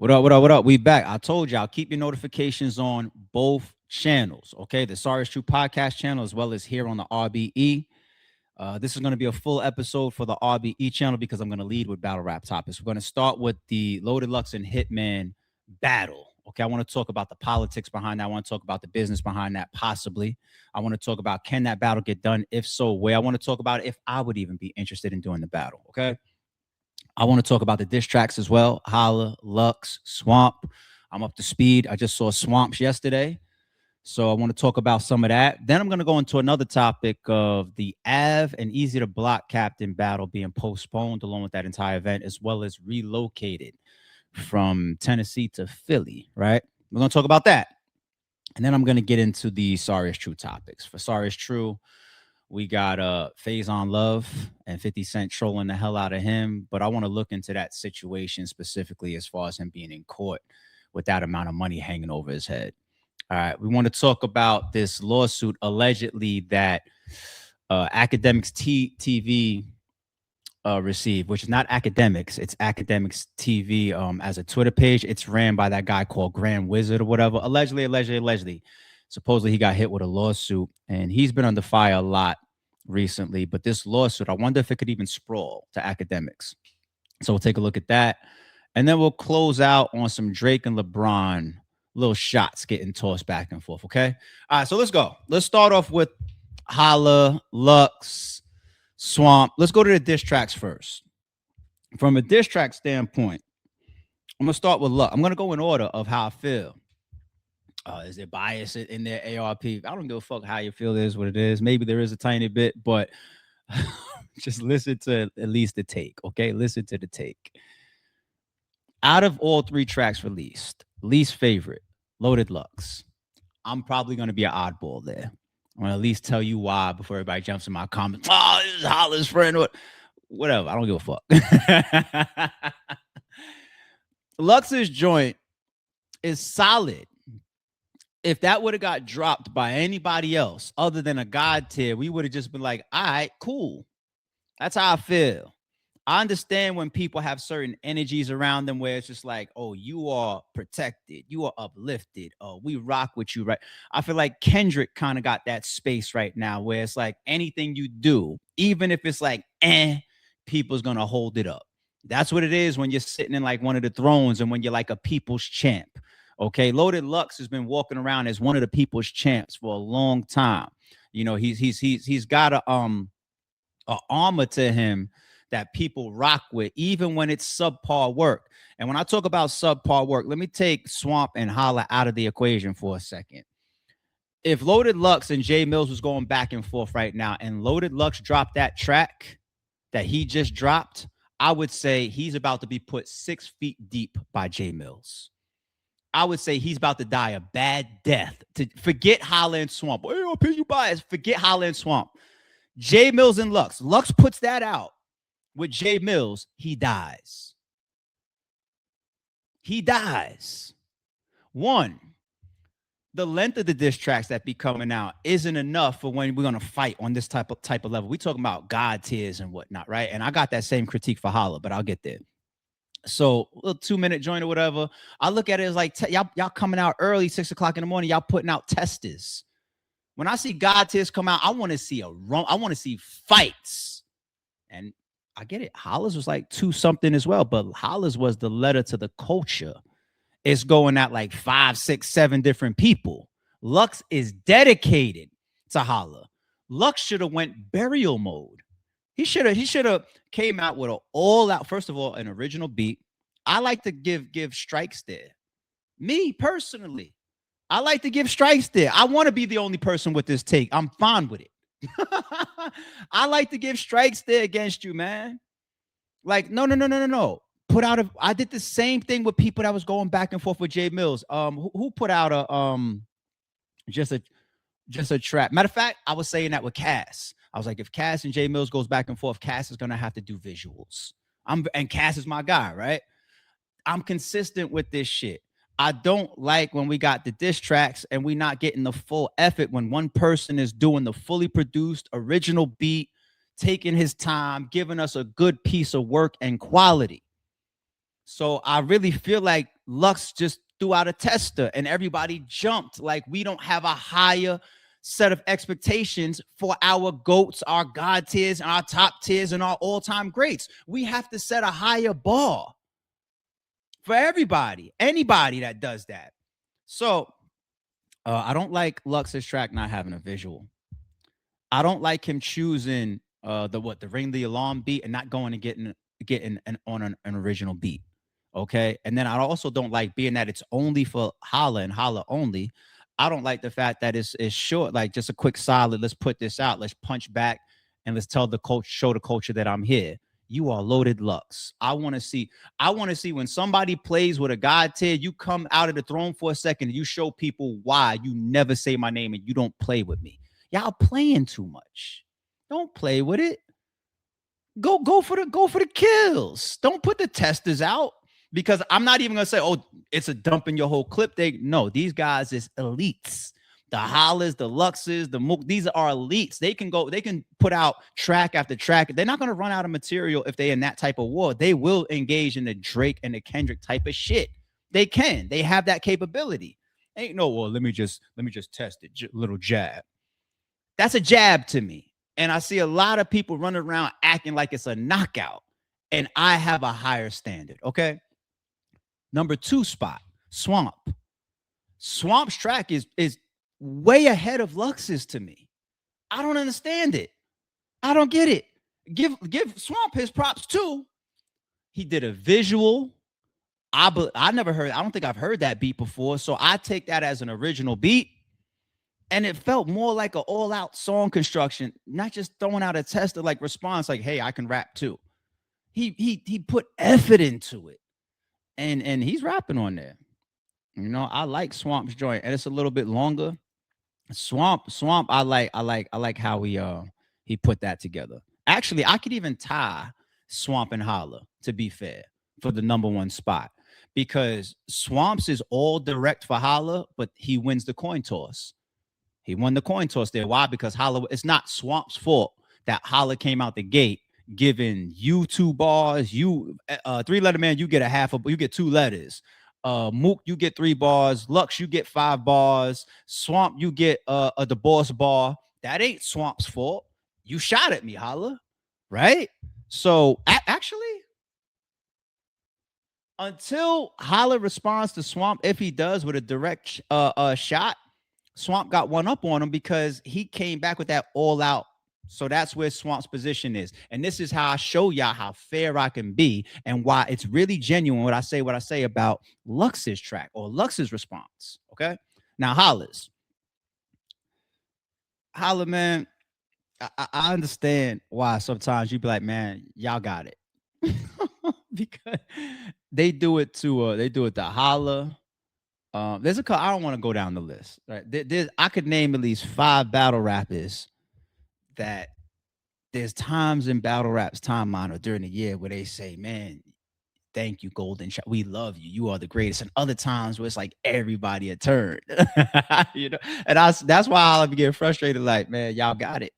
What up? What up? What up? We back. I told y'all, keep your notifications on both channels. Okay, the Sorry is True podcast channel as well as here on the RBE. This is going to be a full episode for the RBE channel because I'm going to lead with battle rap topics. We're going to start with the Loaded Lux and Hitman battle. Okay, I want to talk about the politics behind that. I want to talk about the business behind that, possibly. I want to talk about, can that battle get done? If so, where? I want to talk about if I would even be interested in doing the battle. Okay. I want to talk about the diss tracks as well. Holla, Lux, Swamp. I'm up to speed. I just saw Swamps yesterday. So I want to talk about some of that. Then I'm going to go into another topic of the Ave and Eazy The Block Captain battle being postponed along with that entire event, as well as relocated from Tennessee to Philly, right? We're going to talk about that. And then I'm going to get into the Sorry is True topics. For Sorry is True, we got Phase on Love and 50 Cent trolling the hell out of him. But I want to look into that situation specifically as far as him being in court with that amount of money hanging over his head. All right. We want to talk about this lawsuit allegedly that Akademiks TV received, which is not Akademiks. It's Akademiks TV as a Twitter page. It's ran by that guy called Grand Wizard or whatever. Allegedly. Supposedly he got hit with a lawsuit and he's been under fire a lot recently. But this lawsuit, I wonder if it could even sprawl to Akademiks. So we'll take a look at that. And then we'll close out on some Drake and LeBron little shots getting tossed back and forth. Okay. All right. So let's go. Let's start off with Holla, Lux, Swamp. Let's go to the diss tracks first. From a diss track standpoint, I'm going to start with Lux. I'm going to go in order of how I feel. Is there bias in their ARP? I don't give a fuck how you feel is what it is. Maybe there is a tiny bit, but just listen to at least the take, okay? Listen to the take. Out of all three tracks released, least favorite, Loaded Lux. I'm probably going to be an oddball there. I'm going to at least tell you why before everybody jumps in my comments. Oh, this is Holla's friend. Whatever. I don't give a fuck. Lux's joint is solid. If that would have got dropped by anybody else other than a God tier, we would have just been like, all right, cool. That's how I feel. I understand when people have certain energies around them where it's just like, oh, you are protected. You are uplifted. Oh, we rock with you, right? I feel like Kendrick kind of got that space right now where it's like anything you do, even if it's like, people's going to hold it up. That's what it is when you're sitting in like one of the thrones and when you're like a people's champ. Okay, Loaded Lux has been walking around as one of the people's champs for a long time. You know, he's got a armor to him that people rock with, even when it's subpar work. And when I talk about subpar work, let me take Swamp and Holla out of the equation for a second. If Loaded Lux and Jay Mills was going back and forth right now, and Loaded Lux dropped that track that he just dropped, I would say he's about to be put 6 feet deep by Jay Mills. I would say he's about to die a bad death. To forget Holla and Swamp. Hey, I'll pay you bias. Forget Holla and Swamp. Jay Mills and Lux. Lux puts that out with Jay Mills. He dies. He dies. One, the length of the diss tracks that be coming out isn't enough for when we're gonna fight on this type of level. We talking about God tiers and whatnot, right? And I got that same critique for Holla, but I'll get there. So a little 2-minute joint or whatever. I look at it as like y'all coming out early, 6 o'clock in the morning. Y'all putting out testers. When I see God tiers come out, I want to see I want to see fights. And I get it. Holla's was like 2 something as well, but Holla's was the letter to the culture. It's going at like 5, 6, 7 different people. Lux is dedicated to Holla. Lux should have went burial mode. He should have came out with an all out, first of all, an original beat. I like to give strikes there. Me personally, I like to give strikes there. I want to be the only person with this take. I'm fine with it. I like to give strikes there against you, man. Like, no. Put out I did the same thing with people that was going back and forth with Jay Mills. Who put out a just a trap. Matter of fact, I was saying that with Cass. I was like, if Cass and Jay Mills goes back and forth, Cass is gonna have to do visuals. And Cass is my guy, right? I'm consistent with this shit. I don't like when we got the diss tracks and we not getting the full effort when one person is doing the fully produced original beat, taking his time, giving us a good piece of work and quality. So I really feel like Lux just threw out a tester and everybody jumped. Like, we don't have a higher set of expectations for our GOATs, our God tiers, and our top tiers, and our all-time greats. We have to set a higher bar for everybody, anybody that does that. So I don't like Lux's track not having a visual. I don't like him choosing the ring the alarm beat and not going and getting on an original beat. Okay. And then I also don't like, being that it's only for Holla and Holla only, I don't like the fact that it's short, like just a quick solid, let's put this out, let's punch back, and let's tell the coach, show the culture that I'm here. You are loaded Lux. I want to see when somebody plays with a God tier, you come out of the throne for a second and you show people why you never say my name and you don't play with me. Y'all playing too much. Don't play with it. Go for the kills. Don't put the testers out, because I'm not even gonna say, oh, it's a dump in your whole clip. These guys is elites. The Hollas, the Luxes, the Mook, these are elites. They can put out track after track. They're not gonna run out of material if they're in that type of war. They will engage in the Drake and the Kendrick type of shit. They can. They have that capability. Ain't no, well, let me just test it. Little jab. That's a jab to me. And I see a lot of people running around acting like it's a knockout. And I have a higher standard. Okay. Number 2 spot, Swamp. Swamp's track is way ahead of Lux's to me. I don't understand it. I don't get it. Give Swamp his props too. He did a visual. I don't think I've heard that beat before. So I take that as an original beat. And it felt more like an all-out song construction, not just throwing out a tester like response, like, hey, I can rap too. He put effort into it. And he's rapping on there. You know, I like Swamp's joint, and it's a little bit longer. Swamp, I like how he put that together. Actually, I could even tie Swamp and Holla, to be fair, for the number 1 spot, because Swamp's is all direct for Holla, but he wins the coin toss. He won the coin toss there. Why? Because Holla, it's not Swamp's fault that Holla came out the gate giving you 2 bars. You 3-letter man, you get you get 2 letters. Mook, you get 3 bars. Lux, you get 5 bars. Swamp, you get the boss bar. That ain't Swamp's fault. You shot at me, Holla. Right? So actually, until Holla responds to Swamp, if he does with a direct shot, Swamp got one up on him because he came back with that all out. So that's where Swamp's position is. And this is how I show y'all how fair I can be and why it's really genuine what I say about Lux's track or Lux's response. Okay. Now, Holla, man, I understand why sometimes you be like, man, y'all got it. Because they do it to Holla. There's a couple, I don't want to go down the list, right? I could name at least 5 battle rappers that there's times in battle rap's timeline or during the year where they say, man, thank you, Golden Shot. We love you. You are the greatest. And other times where it's like everybody a turn. You know, and that's why I'll be getting frustrated, like, man, y'all got it.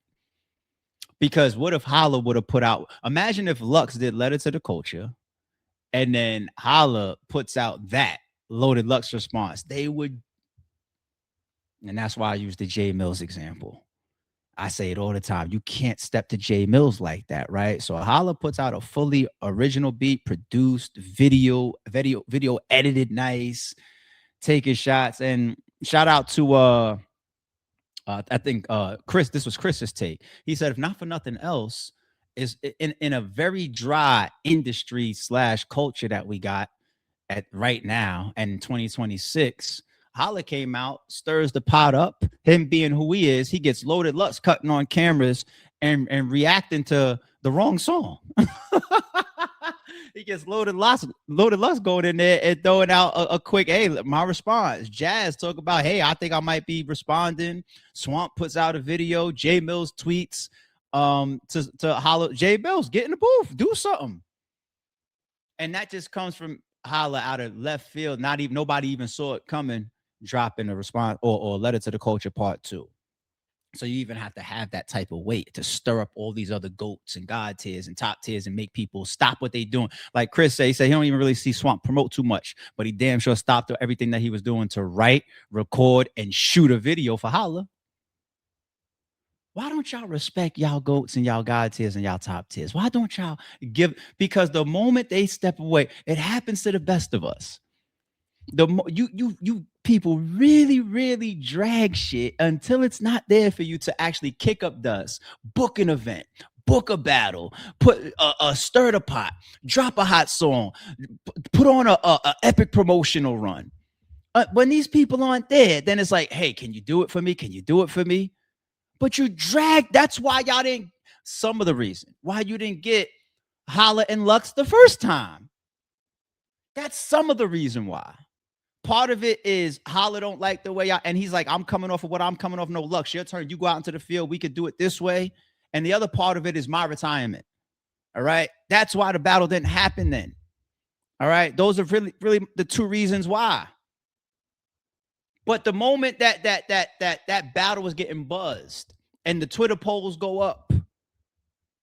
Because what if Holla would have put out, imagine if Lux did Letter to the Culture and then Holla puts out that Loaded Lux response, they would. And that's why I use the J Mills example. I say it all the time. You can't step to J Mills like that, right? So Holla puts out a fully original beat, produced, video edited nice, taking shots. And shout out to I think Chris, this was Chris's take. He said, if not for nothing else, is in a very dry industry / culture that we got at right now and in 2026, Holla came out, stirs the pot up. Him being who he is, he gets Loaded Lux cutting on cameras and reacting to the wrong song. He gets Loaded Lux going in there and throwing out a quick, hey, my response. Jazz talk about, hey, I think I might be responding. Swamp puts out a video. J Mills tweets to Holla, J Mills, get in the booth, do something. And that just comes from Holla out of left field. Nobody even saw it coming, dropping a response or Letter to the Culture Part 2. So you even have to have that type of weight to stir up all these other goats and god tiers and top tiers and make people stop what they doing. Like Chris said, he said he don't even really see Swamp promote too much, but he damn sure stopped everything that he was doing to write, record, and shoot a video for Holla. Why don't y'all respect y'all goats and y'all god tiers and y'all top tiers? Why don't y'all give? Because the moment they step away, it happens to the best of us. You people really drag shit until it's not there for you to actually kick up dust, book an event, book a battle, put a stir the pot, drop a hot song, put on a epic promotional run. When these people aren't there, then it's like, hey, can you do it for me? Can you do it for me? But you drag. That's why y'all didn't. Some of the reason why you didn't get Holla and Lux the first time. That's some of the reason why. Part of it is Holla don't like the way and he's like, I'm coming off of what I'm coming off. No, Lux, your turn. You go out into the field. We could do it this way. And the other part of it is my retirement. All right. That's why the battle didn't happen then. All right. Those are really the two reasons why. But the moment that battle was getting buzzed and the Twitter polls go up,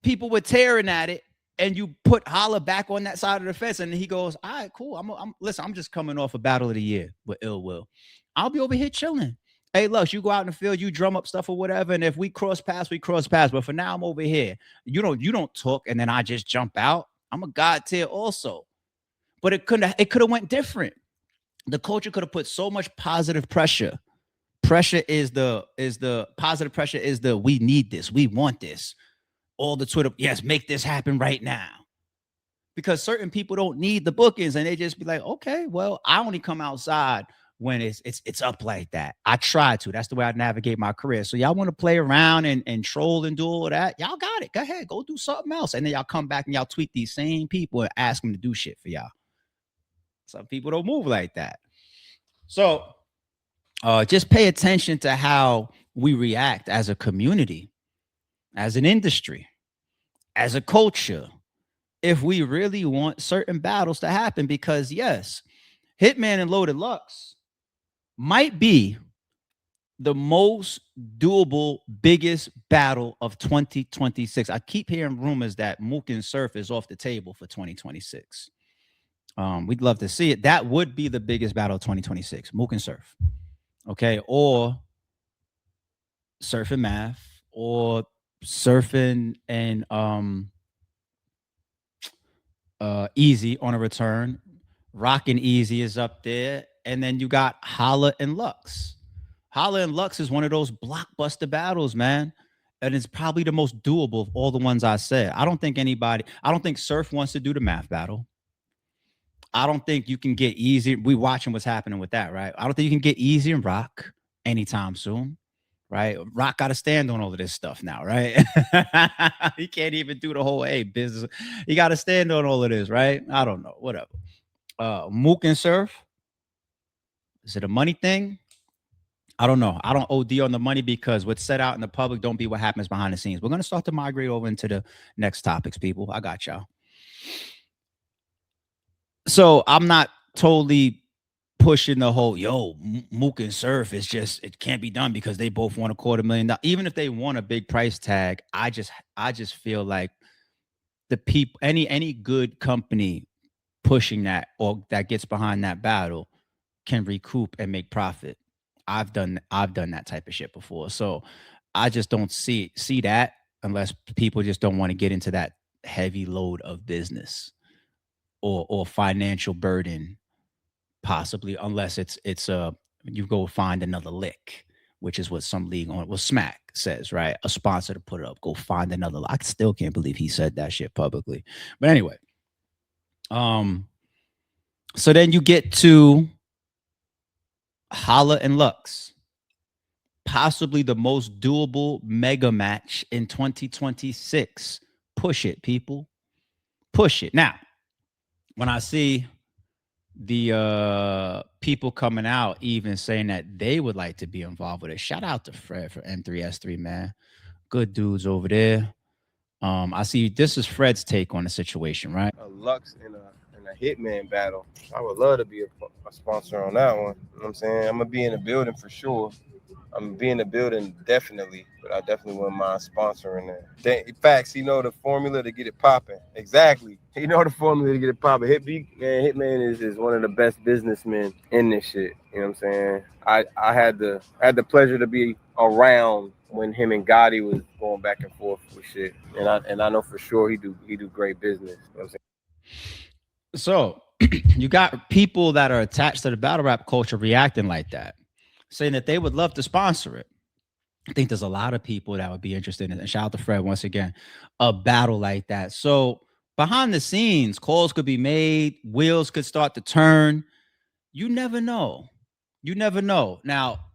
people were tearing at it. And you put Holla back on that side of the fence, and he goes, all right, cool. Listen, I'm just coming off a battle of the year with Ill Will. I'll be over here chilling. Hey, Lux, you go out in the field, you drum up stuff or whatever, and if we cross paths, we cross paths. But for now, I'm over here. You don't talk, and then I just jump out. I'm a god tier also. But it could have went different. The culture could have put so much positive pressure. Pressure is the positive pressure is the we need this, we want this. All the Twitter, yes, make this happen right now. Because certain people don't need the bookings and they just be like, okay, well, I only come outside when it's up like that. I try to. That's the way I navigate my career. So y'all want to play around and troll and do all that? Y'all got it. Go ahead, go do something else. And then y'all come back and y'all tweet these same people and ask them to do shit for y'all. Some people don't move like that. So just pay attention to how we react as a community, as an industry, as a culture, if we really want certain battles to happen. Because yes, Hitman and Loaded Lux might be the most doable, biggest battle of 2026. I keep hearing rumors that Mook and Surf is off the table for 2026. We'd love to see it. That would be the biggest battle of 2026, Mook and Surf. Okay, or Surf and Math, or Surfing and Eazy on a return. Rock and Eazy is up there. And then you got Holla and Lux. Holla and Lux is one of those blockbuster battles, man. And it's probably the most doable of all the ones I said. I don't think Surf wants to do the math battle. I don't think you can get Eazy. We watching what's happening with that, right? I don't think you can get Eazy and Rock anytime soon. Right, Rock got to stand on all of this stuff now, right? He can't even do the whole business. He got to stand on all of this, right? I don't know, whatever. Mook and Surf, is it a money thing? I don't know. I don't OD on the money because what's set out in the public don't be what happens behind the scenes. We're gonna start to migrate over into the next topics, people. I got y'all. So I'm not totally pushing the whole Mook and Surf is just, it can't be done because they both want $250,000. Even if they want a big price tag, I just feel like the people, any good company pushing that or that gets behind that battle can recoup and make profit. I've done that type of shit before. So I just don't see that unless people just don't want to get into that heavy load of business or financial burden. Possibly, unless it's you go find another lick, which is what some league on Smack says, right? A sponsor to put it up, go find another. I still can't believe he said that shit publicly. But anyway, so then you get to Holla and Lux, possibly the most doable mega match in 2026. Push it, people. Push it. Now, when I see the people coming out even saying that they would like to be involved with it. Shout out to Fred for N3S3, man. Good dudes over there. I see this is Fred's take on the situation, right? A Lux and a Hitman battle. I would love to be a sponsor on that one. You know what I'm saying? I'm gonna be in the building for sure. I'm gonna be in the building definitely. but I definitely wouldn't mind sponsoring that. Facts, he know the formula to get it popping. Exactly. He know the formula to get it popping. Hitman is one of the best businessmen in this shit. You know what I'm saying? I had the pleasure to be around when him and Gotti was going back and forth with shit. And I know for sure he do great business. You know what I'm So you got people that are attached to the battle rap culture reacting like that, saying that they would love to sponsor it. I think there's a lot of people that would be interested in it. And shout out to Fred once again, a battle like that. So behind the scenes, calls could be made, wheels could start to turn. You never know. You never know. Now,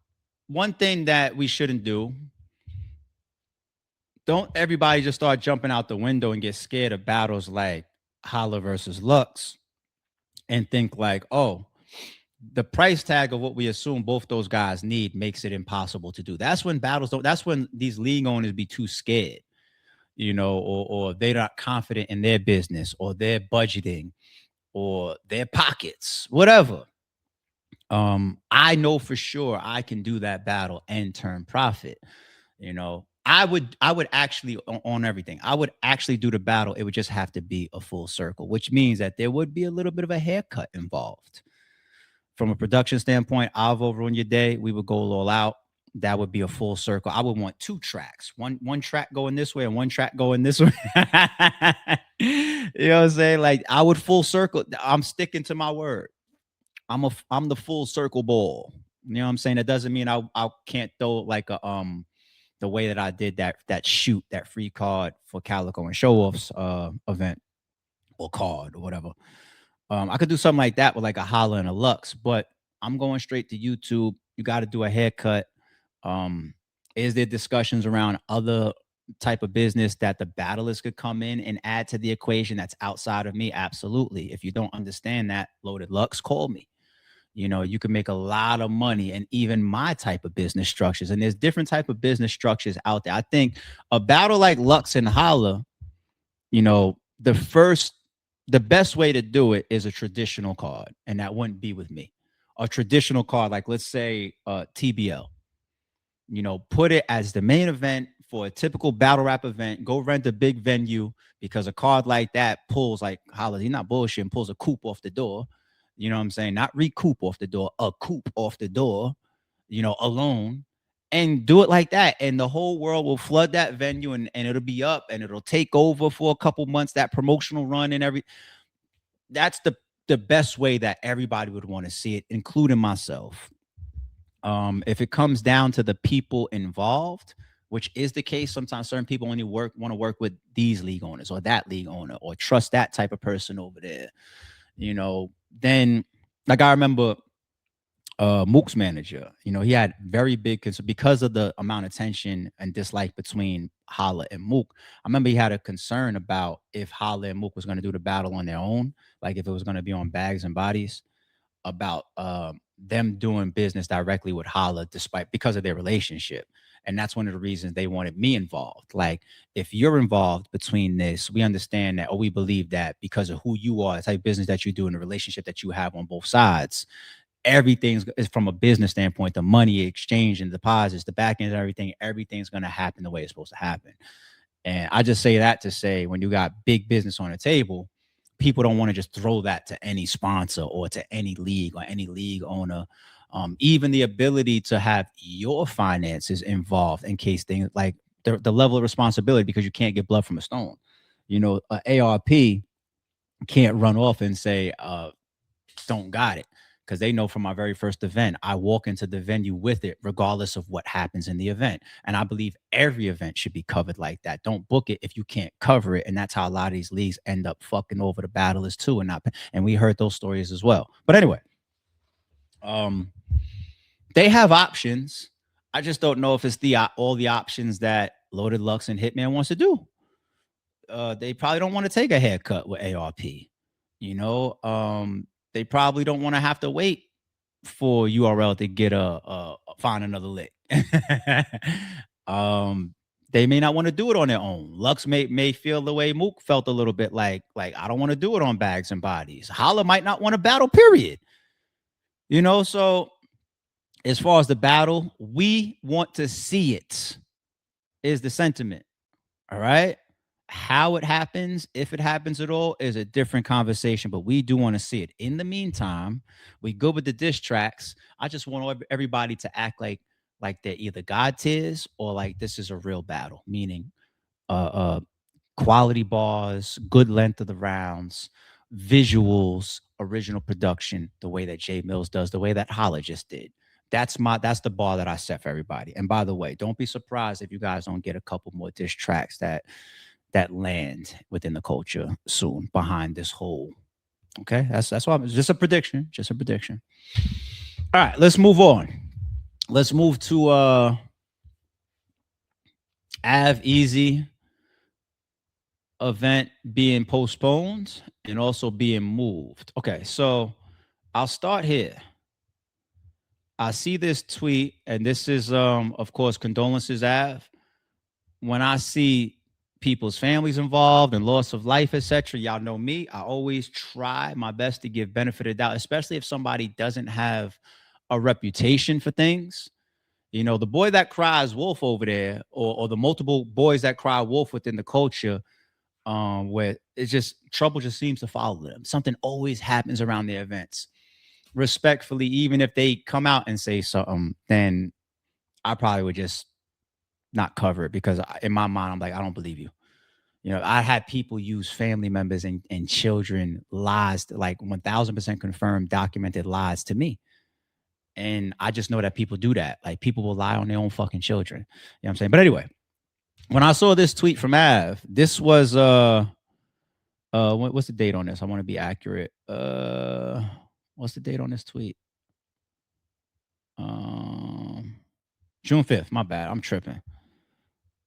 one thing that we shouldn't do, don't everybody just start jumping out the window and get scared of battles like Holla versus Lux and think like, oh, the price tag of what we assume both those guys need makes it impossible to do. That's when battles don't, that's when these league owners be too scared, or they're not confident in their business or their budgeting or their pockets, whatever. I know for sure I can do that battle and turn profit. I would actually on everything. I would actually do the battle. It would just have to be a full circle, which means that there would be a little bit of a haircut involved. From a production standpoint, I'll ruin your day. We would go all out. That would be a full circle. I would want two tracks, one track going this way and one track going this way. You know what I'm saying? Like I would full circle. I'm sticking to my word. I'm the full circle ball. You know what I'm saying? That doesn't mean I can't throw like a the way that I did that shoot, that free card for Calico and Show Off's event or card or whatever. I could do something like that with like a Holla and a Lux, but I'm going straight to YouTube. You got to do a haircut. Is there discussions around other type of business that the battlers could come in and add to the equation that's outside of me? Absolutely. If you don't understand that, Loaded Lux, call me. You can make a lot of money and even my type of business structures. And there's different type of business structures out there. I think a battle like Lux and Holla, the best way to do it is a traditional card, and that wouldn't be with me. A traditional card, like let's say TBL, put it as the main event for a typical battle rap event. Go rent a big venue because a card like that pulls like Holla. He's not bullshitting, pulls a coupe off the door. You know what I'm saying? Not recoup off the door, a coupe off the door, alone. And do it like that. And the whole world will flood that venue and it'll be up and it'll take over for a couple months, that promotional run and that's the best way that everybody would want to see it, including myself. If it comes down to the people involved, which is the case, sometimes certain people only want to work with these league owners or that league owner or trust that type of person over there. Then like I remember Mook's manager, he had very big concern because of the amount of tension and dislike between Holla and Mook. I remember he had a concern about if Holla and Mook was going to do the battle on their own, like if it was going to be on Bags and Bodies, about them doing business directly with Holla despite because of their relationship. And that's one of the reasons they wanted me involved. Like, if you're involved between this, we understand that, or we believe that because of who you are, the type of business that you do, and the relationship that you have on both sides, everything's is from a business standpoint, the money exchange and deposits, the back end, everything's going to happen the way it's supposed to happen. And I just say that to say, when you got big business on the table, people don't want to just throw that to any sponsor or to any league or any league owner. Even the ability to have your finances involved in case things like the level of responsibility, because you can't get blood from a stone. ARP can't run off and say, don't got it. Because they know from my very first event, I walk into the venue with it, regardless of what happens in the event. And I believe every event should be covered like that. Don't book it if you can't cover it. And that's how a lot of these leagues end up fucking over the battlers too. And we heard those stories as well. But anyway, they have options. I just don't know if it's all the options that Loaded Lux and Hitman wants to do. They probably don't want to take a haircut with ARP. They probably don't want to have to wait for URL to get find another lick. They may not want to do it on their own. Lux may feel the way Mook felt a little bit, like I don't want to do it on Bags and Bodies. Holla might not want to battle, period. So as far as the battle, we want to see it. is the sentiment. All right. How it happens, if it happens at all, is a different conversation, but we do want to see it. In the meantime, we go with the diss tracks. I just want everybody to act like they're either God tiers or like this is a real battle, meaning uh quality bars, good length of the rounds, visuals, original production, the way that Jay Mills does, the way that Holla just did. That's the bar that I set for everybody. And by the way, don't be surprised if you guys don't get a couple more diss tracks that land within the culture soon behind this whole. Okay, that's why just a prediction, just a prediction. All right, let's move on. Let's move to Ave Eazy event being postponed and also being moved. Okay, so I'll start here. I see this tweet, and this is of course condolences, Ave. When I see people's families involved and loss of life, etc., y'all know me. I always try my best to give benefit of doubt, especially if somebody doesn't have a reputation for things. You know, the boy that cries wolf over there, or the multiple boys that cry wolf within the culture, where it's just trouble just seems to follow them. Something always happens around their events. Respectfully, even if they come out and say something, then I probably would just not cover it because in my mind, I'm like, I don't believe you. You know, I had people use family members and children lies, like 1000% confirmed, documented lies to me. And I just know that people do that. Like people will lie on their own fucking children. You know what I'm saying? But anyway, when I saw this tweet from Av, this was what's the date on this? I want to be accurate. What's the date on this tweet? June 5th. My bad. I'm tripping.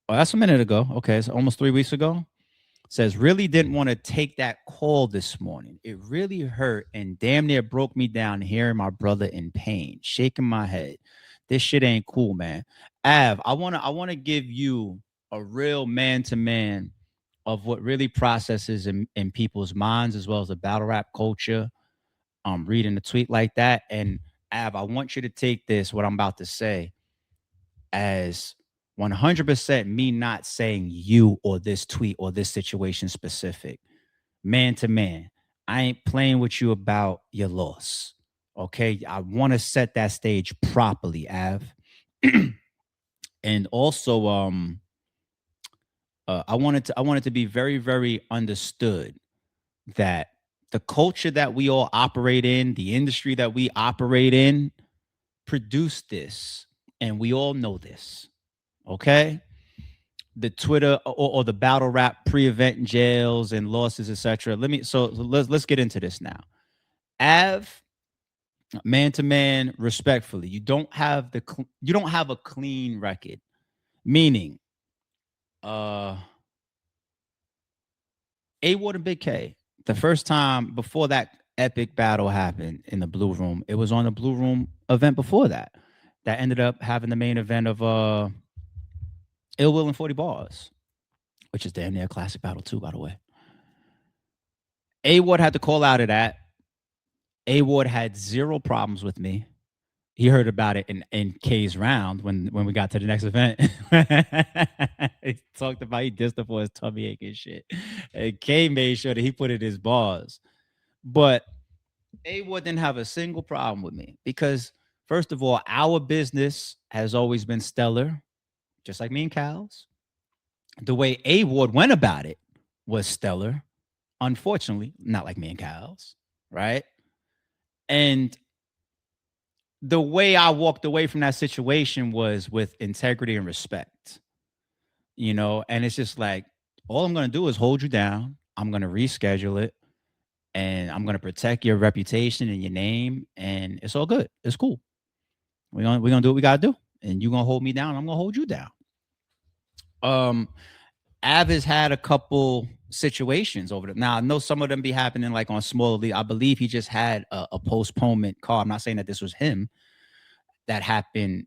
Oh, that's a minute ago. Okay, it's almost 3 weeks ago. Says, really didn't want to take that call this morning. It really hurt and damn near broke me down hearing my brother in pain, shaking my head. This shit ain't cool, man. Av, I wanna give you a real man to man of what really processes in people's minds as well as the battle rap culture. Reading a tweet like that. And Av, I want you to take this, what I'm about to say, as 100% me not saying you or this tweet or this situation specific. Man to man, I ain't playing with you about your loss. Okay, I want to set that stage properly, Av. And also, I wanted to be very, very understood that the culture that we all operate in, the industry that we operate in, produced this, and we all know this. Okay, the Twitter or the battle rap pre-event jails and losses, etc. Let's get into this now. Av, man to man, respectfully, you don't have a clean record. Meaning, A Ward and Big K. The first time before that epic battle happened in the Blue Room, it was on the Blue Room event before that. That ended up having the main event of Ill Will and 40 Bars, which is damn near a classic battle too, by the way. A Ward had to call out of that. A Ward had zero problems with me. He heard about it in K's round when we got to the next event. He talked about he dissed him for his tummy ache and shit. And K made sure that he put in his bars. But A Ward didn't have a single problem with me because, first of all, our business has always been stellar, just like me and Cal's. The way A Ward went about it was stellar. Unfortunately, not like me and Cal's, right? And the way I walked away from that situation was with integrity and respect, you know, and it's just like, all I'm going to do is hold you down. I'm going to reschedule it and I'm going to protect your reputation and your name. And it's all good. It's cool. We're going to do what we got to do. And you're going to hold me down. I'm going to hold you down. Av has had a couple situations over there. Now, I know some of them be happening like on smaller league. I believe he just had a postponement call. I'm not saying that this was him. That happened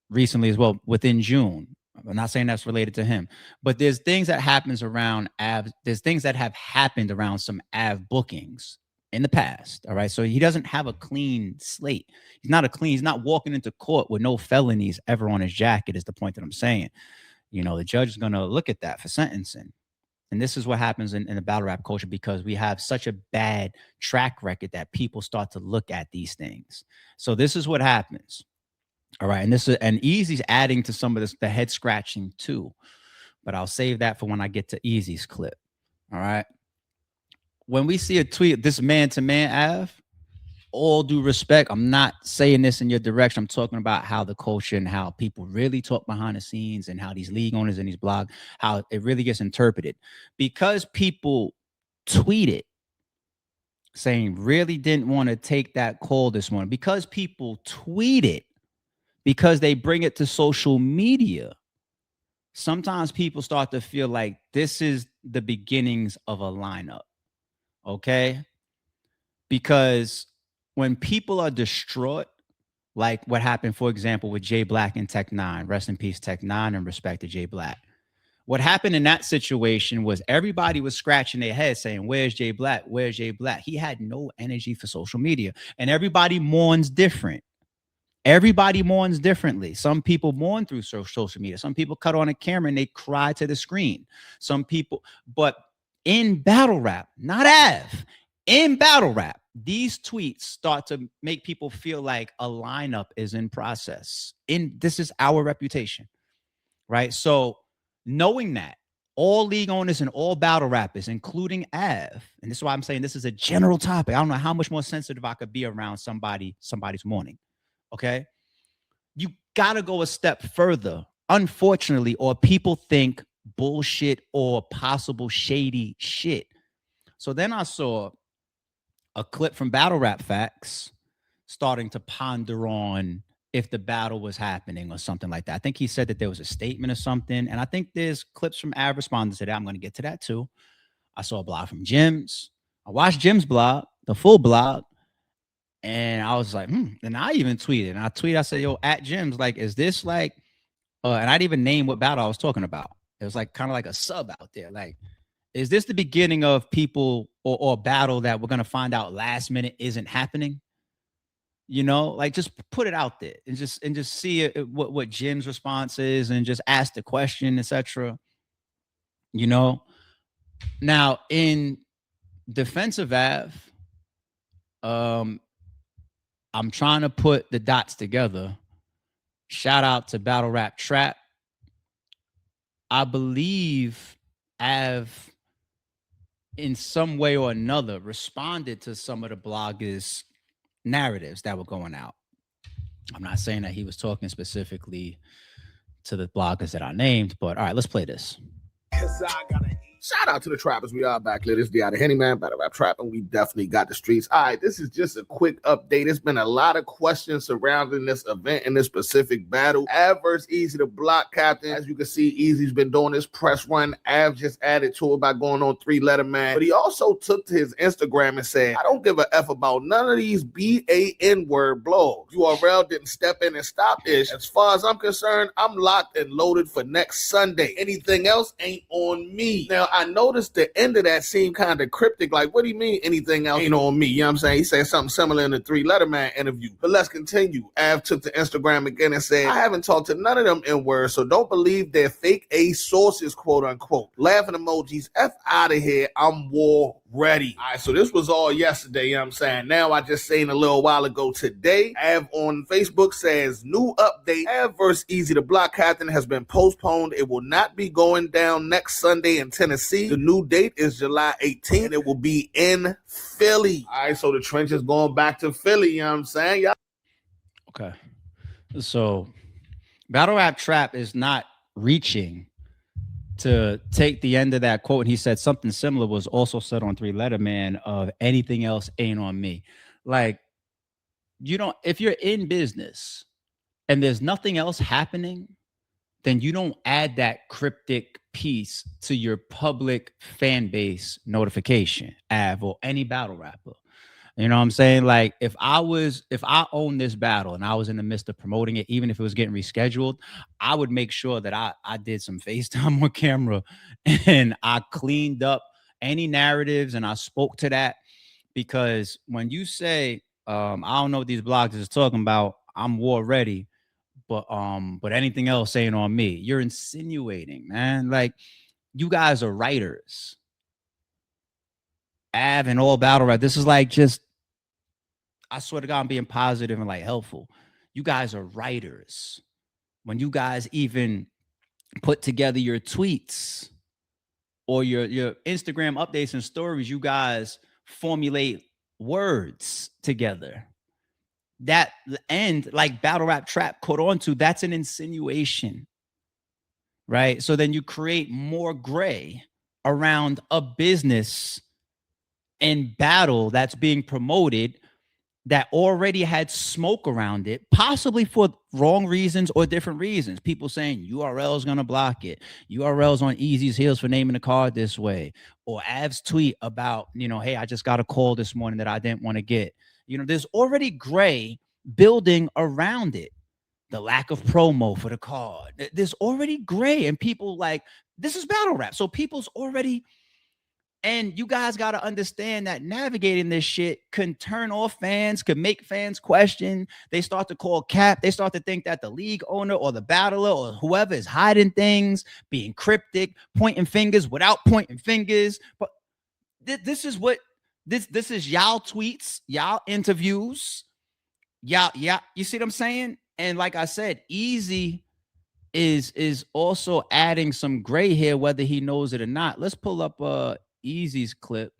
recently as well, within June. I'm not saying that's related to him, but there's things that happens around Av. There's things that have happened around some Av bookings in the past. All right. So he doesn't have a clean slate. He's not walking into court with no felonies ever on his jacket, is the point that I'm saying. The judge is going to look at that for sentencing. And this is what happens in the battle rap culture, because we have such a bad track record that people start to look at these things. So this is what happens. All right. And Eazy's adding to some of this, the head scratching too. But I'll save that for when I get to Eazy's clip. All right. When we see a tweet, this man to man Ave, all due respect, I'm not saying this in your direction. I'm talking about how the culture and how people really talk behind the scenes, and how these league owners and these blogs, how it really gets interpreted. Because people tweet it saying really didn't want to take that call this morning, because people tweet it, because they bring it to social media, sometimes people start to feel like this is the beginnings of a lineup. Okay? Because when people are distraught, like what happened, for example, with Jay Black and Tech Nine, rest in peace, Tech Nine, and respect to Jay Black. What happened in that situation was everybody was scratching their head saying, where's Jay Black? Where's Jay Black? He had no energy for social media, and everybody mourns different. Everybody mourns differently. Some people mourn through social media. Some people cut on a camera and they cry to the screen. Some people, but in battle rap, not Av, in battle rap, these tweets start to make people feel like a lineup is in process. This is our reputation, right? So knowing that, all league owners and all battle rappers, including Av, and this is why I'm saying this is a general topic. I don't know how much more sensitive I could be around somebody's mourning. Okay. You got to go a step further, unfortunately, or people think bullshit or possible shady shit. So then I saw a clip from Battle Rap Facts starting to ponder on if the battle was happening or something like that. I think he said that there was a statement or something. And I think there's clips from Av responding to that. I'm going to get to that too. I saw a blog from Jim's. I watched Jim's blog, the full blog. And I was like, And I even tweeted. And I said, yo, at Jim's, like, is this like, and I didn't even name what battle I was talking about. It was like kind of like a sub out there. Like, is this the beginning of people or battle that we're going to find out last minute isn't happening? Like, just put it out there and just see what Jim's response is, and just ask the question, etc. Now in defense of Av, I'm trying to put the dots together. Shout out to Battle Rap Trap. I believe Av, in some way or another, responded to some of the bloggers' narratives that were going out. I'm not saying that he was talking specifically to the bloggers that I named, but all right, let's play this. Shout out to the trappers. We are back. This is the Henny Man, Battle Rap Trap, and we definitely got the streets. All right, this is just a quick update. There's been a lot of questions surrounding this event and this specific battle. Ave versus Eazy The Block Captain. As you can see, Eazy's been doing this press run. Ave just added to it by going on 3-letter man. But he also took to his Instagram and said, I don't give a F about none of these BAN-word blogs. URL didn't step in and stop this. As far as I'm concerned, I'm locked and loaded for next Sunday. Anything else ain't on me. Now, I noticed the end of that seemed kind of cryptic. Like, what do you mean anything else ain't on me? You know what I'm saying? He said something similar in the 3-letter man interview. But let's continue. Av took to Instagram again and said, I haven't talked to none of them in words, so don't believe they're fake A sources, quote unquote. Laughing emojis. F out of here. I'm war ready. All right, so this was all yesterday, you know what I'm saying? Now I just seen a little while ago today, Av on Facebook says, new update, Av versus Eazy The Block Captain has been postponed. It will not be going down next Sunday in Tennessee. The new date is July 18th, and it will be in Philly. All right, so the trench is going back to Philly, you know what I'm saying? Y'all. Okay. So Battle Rap Trap is not reaching to take the end of that quote. And he said something similar was also said on 3-letter man of anything else ain't on me. Like, if you're in business and there's nothing else happening, then you don't add that cryptic piece to your public fan base notification, Av, or any battle rapper. You know what I'm saying? Like, if I owned this battle and I was in the midst of promoting it, even if it was getting rescheduled, I would make sure that I did some FaceTime on camera and I cleaned up any narratives and I spoke to that, because when you say, I don't know what these bloggers is talking about, I'm war ready, but anything else ain't on me. You're insinuating, man. Like, you guys are writers. Ave and all battle rap. This is like just, I swear to God, I'm being positive and like helpful. You guys are writers. When you guys even put together your tweets or your Instagram updates and stories, you guys formulate words together. That end, like battle rap trap caught on to, that's an insinuation, right? So then you create more gray around a business and battle that's being promoted that already had smoke around it, possibly for wrong reasons or different reasons. People saying URL is going to block it. URL's on Eazy's heels for naming the card this way. Or Av's tweet about, hey, I just got a call this morning that I didn't want to get. There's already gray building around it. The lack of promo for the card. There's already gray, and people like, this is battle rap. So people's already... And you guys got to understand that navigating this shit can turn off fans, could make fans question. They start to call cap. They start to think that the league owner or the battler or whoever is hiding things, being cryptic, pointing fingers without pointing fingers. But this is what this is y'all tweets, y'all interviews, y'all. You see what I'm saying? And like I said, Eazy is also adding some gray here, whether he knows it or not. Let's pull up Eazy's clip.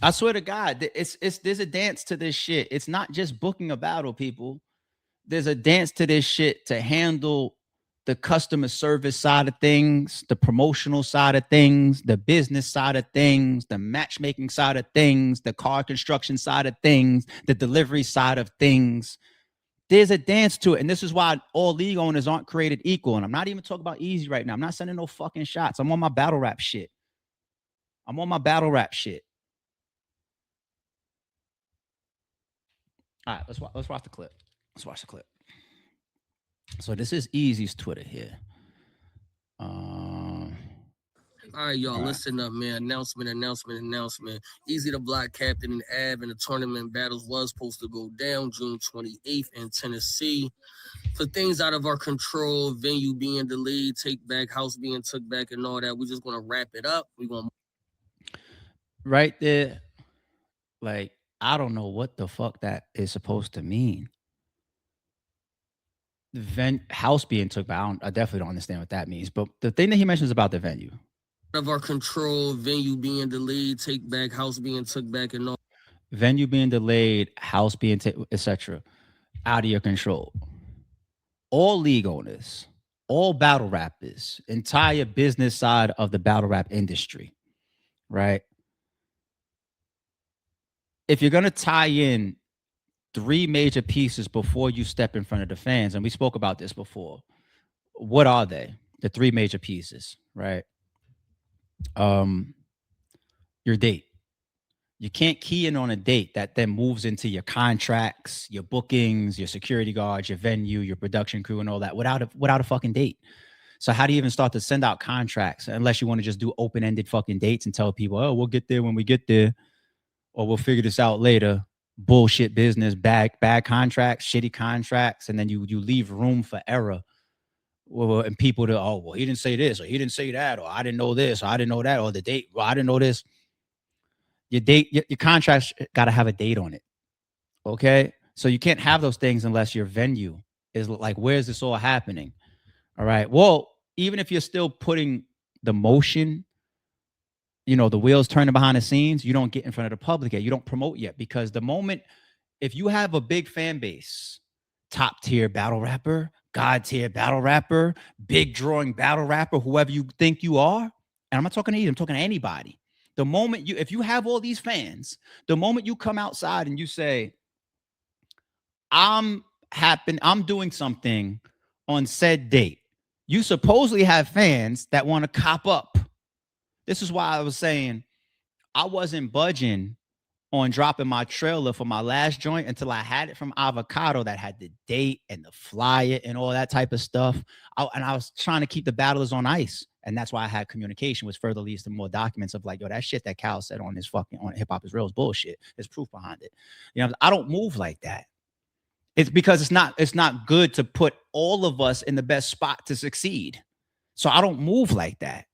I swear to God, there's a dance to this shit. It's not just booking a battle, people. There's a dance to this shit to handle the customer service side of things, the promotional side of things, the business side of things, the matchmaking side of things, the car construction side of things, the delivery side of things. There's a dance to it. And this is why all league owners aren't created equal. And I'm not even talking about Eazy right now. I'm not sending no fucking shots. I'm on my battle rap shit. All right, let's watch the clip. So this is Eazy's Twitter here. All right, y'all, listen up, man. Announcement. Eazy the Block Captain and Ave in the tournament battles was supposed to go down June 28th in Tennessee. For things out of our control, venue being delayed, take back, house being took back, and all that, we're just going to wrap it up. We're going to... Right there, like, I don't know what the fuck that is supposed to mean. House being took back, I definitely don't understand what that means. But the thing that he mentions about the venue. Of our control, venue being delayed, take back, house being took back, and all. Venue being delayed, house being etc. Out of your control. All league owners, all battle rappers, entire business side of the battle rap industry, right? If you're gonna tie in 3 major pieces before you step in front of the fans, and we spoke about this before, what are they? The 3 major pieces, right? Your date. You can't key in on a date that then moves into your contracts, your bookings, your security guards, your venue, your production crew, and all that without a fucking date. So how do you even start to send out contracts unless you want to just do open-ended fucking dates and tell people, oh, we'll get there when we get there, or we'll figure this out later? Bullshit business, bad contracts, shitty contracts, and then you leave room for error. Well, and people to, oh, well, he didn't say this, or he didn't say that, or I didn't know this, or I didn't know that, or the date, well, I didn't know this. Your date, your contract's got to have a date on it. Okay. So you can't have those things unless your venue is like, where's this all happening? All right. Well, even if you're still putting the motion, the wheels turning behind the scenes, you don't get in front of the public yet. You don't promote yet, because the moment, if you have a big fan base, top tier battle rapper, God tier battle rapper, big drawing battle rapper, whoever you think you are, and I'm not talking to you, I'm talking to anybody. The moment if you have all these fans, the moment you come outside and you say, I'm doing something on said date, you supposedly have fans that want to cop up. This is why I was saying I wasn't budging on dropping my trailer for my last joint until I had it from Avocado that had the date and the flyer and all that type of stuff. And I was trying to keep the battlers on ice And that's why I had communication, which further leads to more documents of like, yo, that shit that Cal said on his fucking on Hip Hop Is Real is bullshit. There's proof behind it. You know, I don't move like that. It's because it's not good to put all of us in the best spot to succeed. So I don't move like that.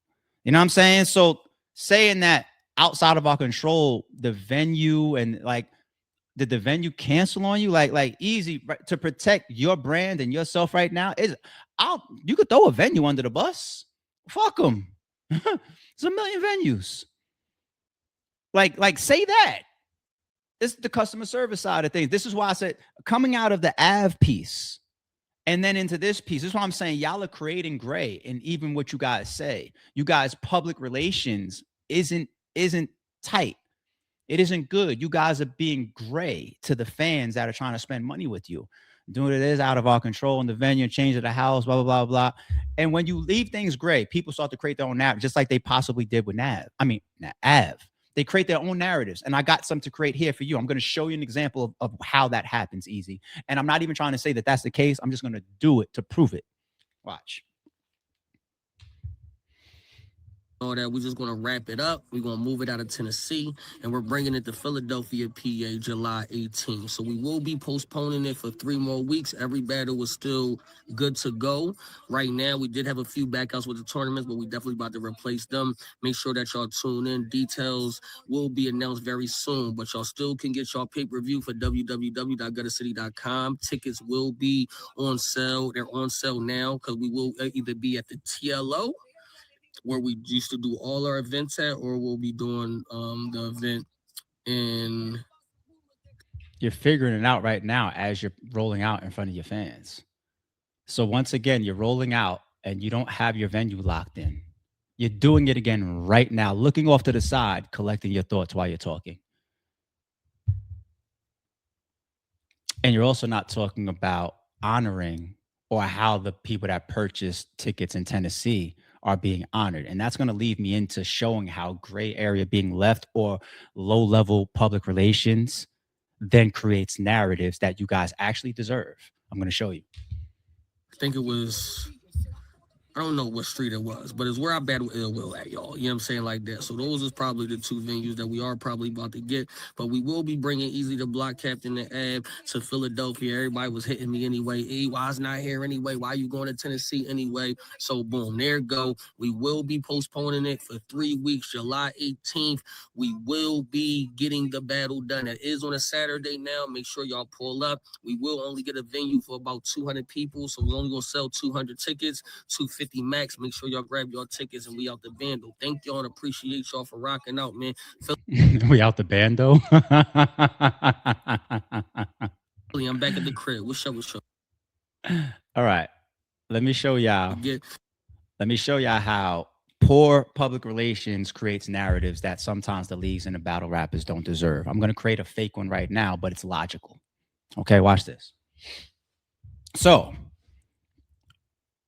You know what I'm saying? So saying that outside of our control, the venue and like, did the venue cancel on you? Like Eazy, right, to protect your brand and yourself right now is you could throw a venue under the bus. Fuck them. There's a million venues. Like say that. This is the customer service side of things. This is why I said coming out of the Ave piece and then into this piece. This is why I'm saying y'all are creating gray. And even what you guys say, you guys public relations isn't tight. It isn't good. You guys are being gray to the fans that are trying to spend money with you. Doing it is out of our control in the venue, change of the house, blah, blah, blah, blah. And when you leave things gray, people start to create their own narrative, just like they possibly did with Ave. They create their own narratives. And I got some to create here for you. I'm going to show you an example of how that happens, Eazy. And I'm not even trying to say that that's the case. I'm just going to do it to prove it. Watch. All that, we're just gonna wrap it up. We're gonna move it out of Tennessee, and we're bringing it to Philadelphia, PA, July 18th. So we will be postponing it for 3 more weeks. Every battle was still good to go. Right now, we did have a few backouts with the tournaments, but we definitely about to replace them. Make sure that y'all tune in. Details will be announced very soon, but y'all still can get y'all pay-per-view for www.guttercity.com. Tickets will be on sale. They're on sale now because we will either be at the TLO, where we used to do all our events at, or we'll be doing the event in... You're figuring it out right now as you're rolling out in front of your fans. So once again, you're rolling out and you don't have your venue locked in. You're doing it again right now, looking off to the side, collecting your thoughts while you're talking. And you're also not talking about honoring or how the people that purchased tickets in Tennessee are being honored. And that's going to lead me into showing how gray area being left or low level public relations then creates narratives that you guys actually deserve. I'm going to show you. I think it was... I don't know what street it was, but it's where I battle Ill Will at, y'all. You know what I'm saying? Like that. So those is probably the 2 venues that we are probably about to get. But we will be bringing Eazy the Block Captain and Ave to Philadelphia. Everybody was hitting me anyway. E, why is not here anyway? Why you going to Tennessee anyway? So boom, there you go. We will be postponing it for 3 weeks. July 18th, we will be getting the battle done. It is on a Saturday now. Make sure y'all pull up. We will only get a venue for about 200 people. So we're only going to sell 200 tickets, 250 max. Make sure y'all grab your tickets and we out the bando. Thank y'all and appreciate y'all for rocking out, man. We out the bando. I'm back at the crib. What's up? What's up? All right. Let me show y'all. Let me show y'all how poor public relations creates narratives that sometimes the leagues and the battle rappers don't deserve. I'm going to create a fake one right now, but it's logical. Okay, watch this. So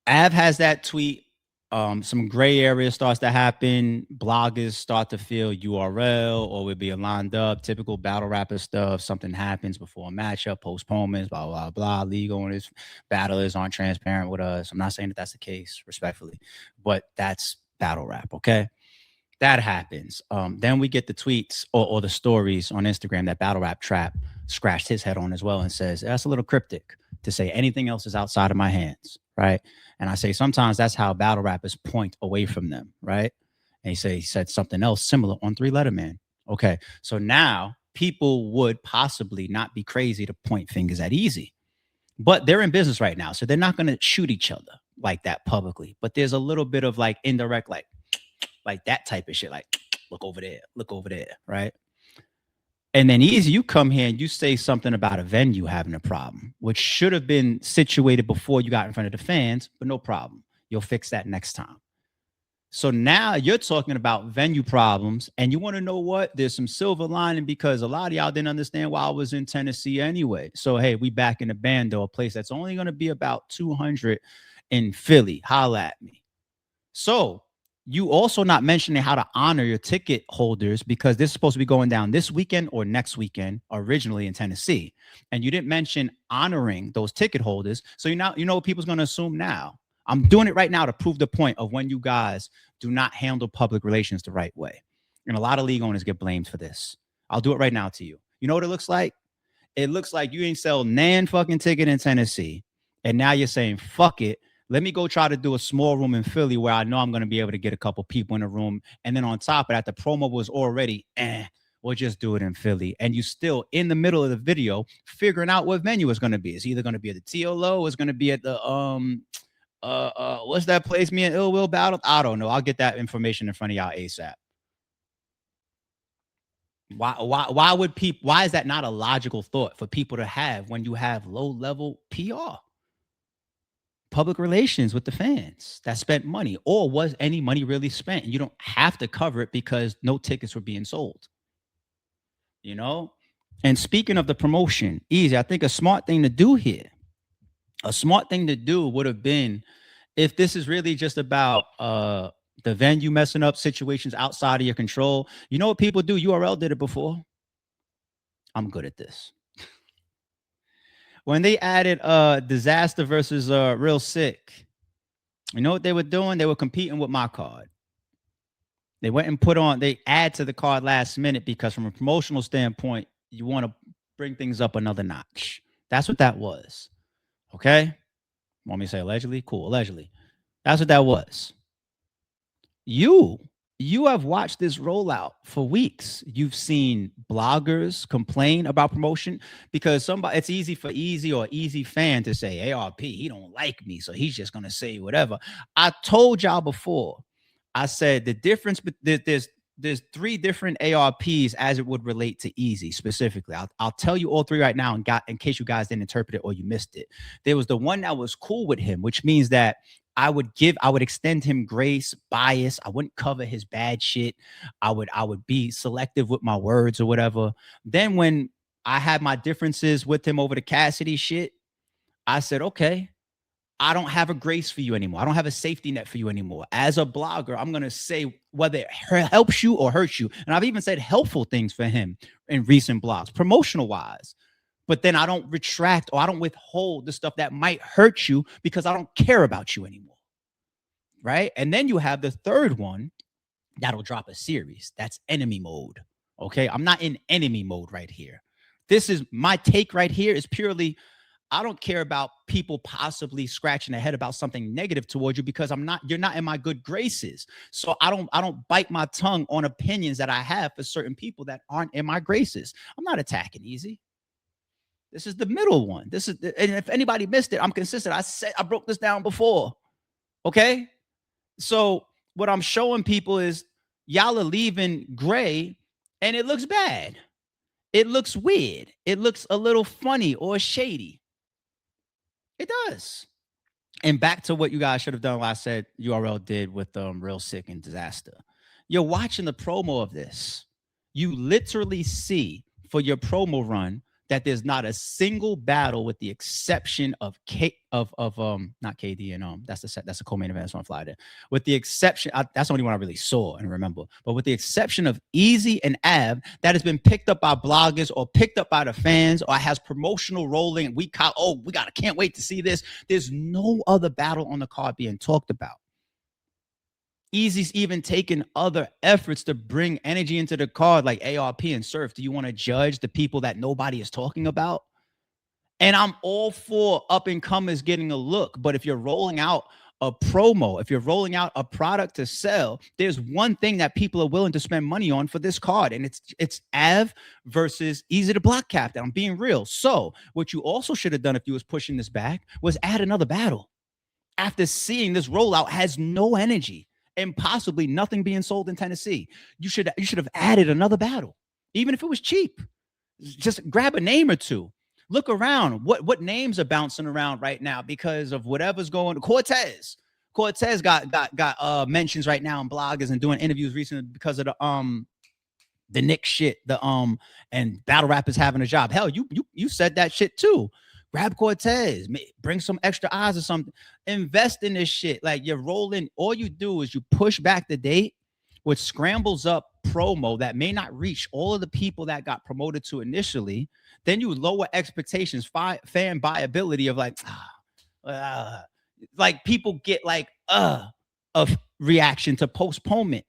Ave has that tweet. Some gray area starts to happen. Bloggers start to feel URL or we're being lined up. Typical battle rapper stuff. Something happens before a matchup, postponements, blah, blah, blah. League owners, battlers aren't transparent with us. I'm not saying that that's the case, respectfully, but that's battle rap, okay? That happens. Then we get the tweets or the stories on Instagram that Battle Rap Trap scratched his head on as well and says, that's a little cryptic to say anything else is outside of my hands, right? And I say sometimes that's how battle rappers point away from them, right? And he said something else similar on 3 Letter Man. Okay, so now people would possibly not be crazy to point fingers at Eazy, but they're in business right now, so they're not going to shoot each other like that publicly. But there's a little bit of like indirect, like that type of shit, like look over there, right? And then Eazy, you come here and you say something about a venue having a problem, which should have been situated before you got in front of the fans, but no problem. You'll fix that next time. So now you're talking about venue problems, and you want to know what? There's some silver lining because a lot of y'all didn't understand why I was in Tennessee anyway. So, hey, we back in the bando, a place that's only going to be about 200 in Philly. Holla at me. So you also not mentioning how to honor your ticket holders because this is supposed to be going down this weekend or next weekend originally in Tennessee. And you didn't mention honoring those ticket holders. So you know what people's going to assume now. I'm doing it right now to prove the point of when you guys do not handle public relations the right way. And a lot of league owners get blamed for this. I'll do it right now to you. You know what it looks like? It looks like you ain't sell nan fucking ticket in Tennessee. And now you're saying, fuck it. Let me go try to do a small room in Philly where I know I'm going to be able to get a couple people in the room. And then on top of that, the promo was already, we'll just do it in Philly. And you still in the middle of the video figuring out what venue it's going to be. It's either going to be at the TLO, it's going to be at the what's that place me and Ill Will battled? I don't know. I'll get that information in front of y'all ASAP. Why would people, why is that not a logical thought for people to have when you have low-level PR? Public relations with the fans that spent money, or was any money really spent? And you don't have to cover it because no tickets were being sold. You know? And speaking of the promotion, Eazy, I think a smart thing to do here, a smart thing to do would have been, if this is really just about the venue messing up, situations outside of your control, you know what people do? URL did it before. I'm good at this. When they added Disaster versus Real Sick, you know what they were doing? They were competing with my card. They went and they add to the card last minute because from a promotional standpoint, you want to bring things up another notch. That's what that was. Okay? Want me to say allegedly? Cool, allegedly. That's what that was. You have watched this rollout for weeks. You've seen bloggers complain about promotion because it's easy for Eazy or Eazy fan to say, ARP, he don't like me, so he's just going to say whatever. I told y'all before, I said the difference, but there's three different ARPs as it would relate to Eazy specifically. I'll tell you all three right now in case you guys didn't interpret it or you missed it. There was the one that was cool with him, which means that I would extend him grace, bias. I wouldn't cover his bad shit. I would be selective with my words or whatever. Then when I had my differences with him over the Cassidy shit, I said, okay, I don't have a grace for you anymore. I don't have a safety net for you anymore. As a blogger, I'm going to say whether it helps you or hurts you. And I've even said helpful things for him in recent blogs, promotional wise. But then I don't retract or I don't withhold the stuff that might hurt you because I don't care about you anymore. Right? And then you have the third one that'll drop a series. That's enemy mode. Okay? I'm not in enemy mode right here. This is my take right here is purely, I don't care about people possibly scratching their head about something negative towards you because you're not in my good graces. So I don't bite my tongue on opinions that I have for certain people that aren't in my graces. I'm not attacking Eazy. This is the middle one. And if anybody missed it, I'm consistent. I broke this down before. Okay? So what I'm showing people is y'all are leaving gray and it looks bad. It looks weird. It looks a little funny or shady. It does. And back to what you guys should have done, what I said URL did with Real Sick and Disaster. You're watching the promo of this. You literally see for your promo run that there's not a single battle with the exception of not KD and that's the co-main event. That's on fly there. With the exception, that's the only one I really saw and remember. But with the exception of Eazy and Ave, that has been picked up by bloggers or picked up by the fans or has promotional rolling. Can't wait to see this. There's no other battle on the card being talked about. Eazy's even taken other efforts to bring energy into the card like ARP and Surf. Do you want to judge the people that nobody is talking about? And I'm all for up-and-comers getting a look. But if you're rolling out a promo, if you're rolling out a product to sell, there's one thing that people are willing to spend money on for this card. And it's Ave versus Eazy The Block Captain. I'm being real. So what you also should have done if you was pushing this back was add another battle. After seeing this rollout has no energy and possibly nothing being sold in Tennessee, you should have added another battle, even if it was cheap. Just grab a name or two. Look around. What names are bouncing around right now because of whatever's going on? Cortez got mentions right now in bloggers and doing interviews recently because of the Nick shit. And battle rappers having a job. Hell, you said that shit too. Grab Cortez, bring some extra eyes or something. Invest in this shit. Like you're rolling. All you do is you push back the date, which scrambles up promo that may not reach all of the people that got promoted to initially. Then you lower expectations, fan viability of like, like people get like of reaction to postponement.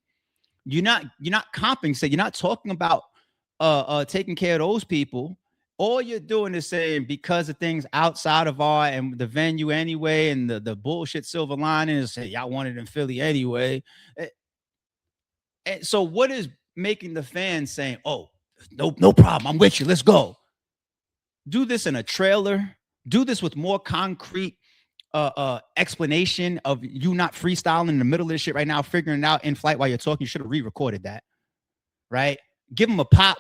You're not compensating. You're not talking about taking care of those people. All you're doing is saying because of things outside of our and the venue anyway, and the bullshit silver lining is say y'all wanted in Philly anyway. And so what is making the fans saying, "Oh, no problem, I'm with you, let's go"? Do this in a trailer. Do this with more concrete explanation of you not freestyling in the middle of this shit right now, figuring it out in flight while you're talking. You should have re-recorded that, right? Give them a pop.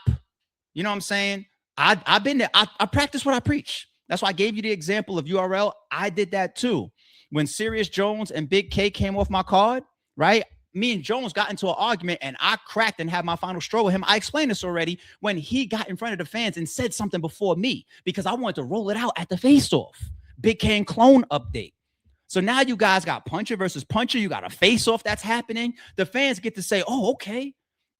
You know what I'm saying? I've been there. I practice what I preach. That's why I gave you the example of URL. I did that too. When Sirius Jones and Big K came off my card, right? Me and Jones got into an argument and I cracked and had my final straw with him. I explained this already when he got in front of the fans and said something before me because I wanted to roll it out at the face-off. Big K and Clone update. So now you guys got puncher versus puncher. You got a face-off that's happening. The fans get to say, oh, okay.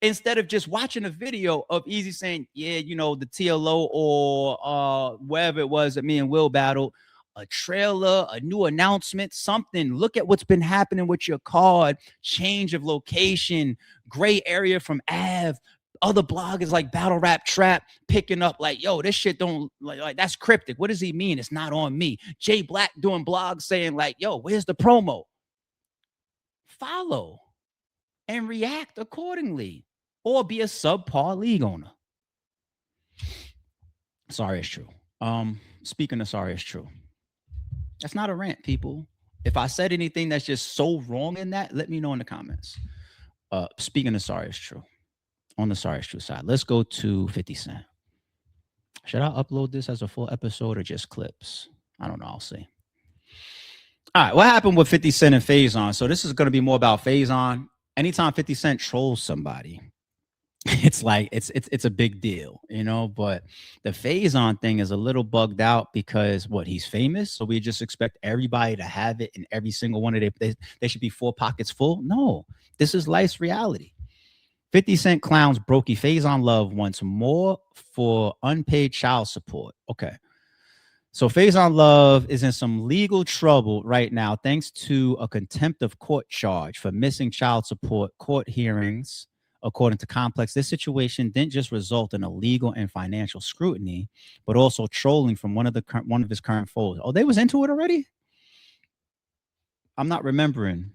Instead of just watching a video of Eazy saying, yeah, you know, the TLO or wherever it was that me and Will battled, a trailer, a new announcement, something. Look at what's been happening with your card, change of location, gray area from Ave. Other bloggers like Battle Rap Trap picking up like, yo, this shit don't like that's cryptic. What does he mean? It's not on me. Jay Black doing blogs saying like, yo, where's the promo? Follow and react accordingly. Or be a subpar league owner. Sorry, it's true. Speaking of sorry, it's true. That's not a rant, people. If I said anything that's just so wrong in that, let me know in the comments. Speaking of sorry, it's true. On the sorry, it's true side, let's go to 50 Cent. Should I upload this as a full episode or just clips? I don't know. I'll see. All right, what happened with 50 Cent and Faison? So this is going to be more about Faison. Anytime 50 Cent trolls somebody, it's like it's a big deal, you know. But the Faison thing is a little bugged out because what, he's famous, so we just expect everybody to have it in every single one of they should be 4 pockets full. No, this is life's reality. 50 Cent clowns Brokey Faison Love wants more for unpaid child support. Okay. So Faison Love is in some legal trouble right now thanks to a contempt of court charge for missing child support court hearings. According to Complex, this situation didn't just result in a legal and financial scrutiny, but also trolling from one of his current foes. Oh, they was into it already? I'm not remembering.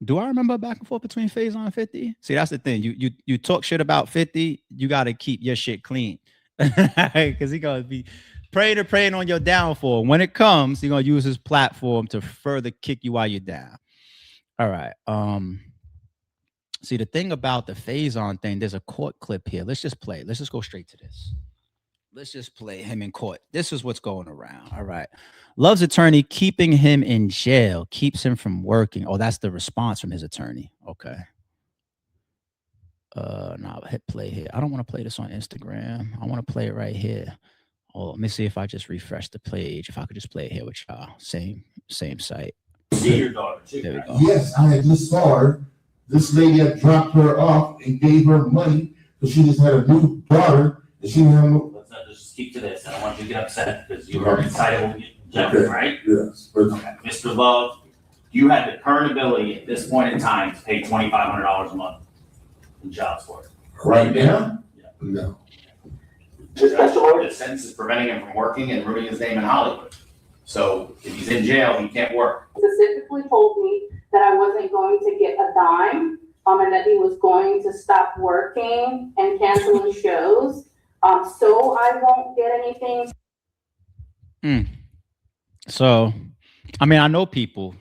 Do I remember back and forth between Faison and 50? See, that's the thing. You talk shit about 50, you got to keep your shit clean. Because he going to be praying on your downfall. When it comes, he's going to use his platform to further kick you while you're down. All right. See, the thing about the Faison thing, there's a court clip here. Let's just play. Let's just go straight to this. Let's just play him in court. This is what's going around. All right. Love's attorney keeping him in jail, keeps him from working. Oh, that's the response from his attorney. Okay. Now hit play here. I don't want to play this on Instagram. I want to play it right here. Oh, let me see if I just refresh the page. If I could just play it here with y'all. Same site. See your daughter. There we go. Yes, I had just saw her. This lady had dropped her off and gave her money because she just had a new daughter and she didn't have no. Let's not just speak to this. I don't want you to get upset because you are excitable gentleman, Okay. right? Yes. Okay. Mr. Love, you have the current ability at this point in time to pay $2,500 a month in child support. Right now? Yeah. No. The sentence is preventing him from working and ruining his name in Hollywood. So if he's in jail, he can't work. Specifically told me that I wasn't going to get a dime, and that he was going to stop working and canceling shows. So I won't get anything. So, I mean, I know people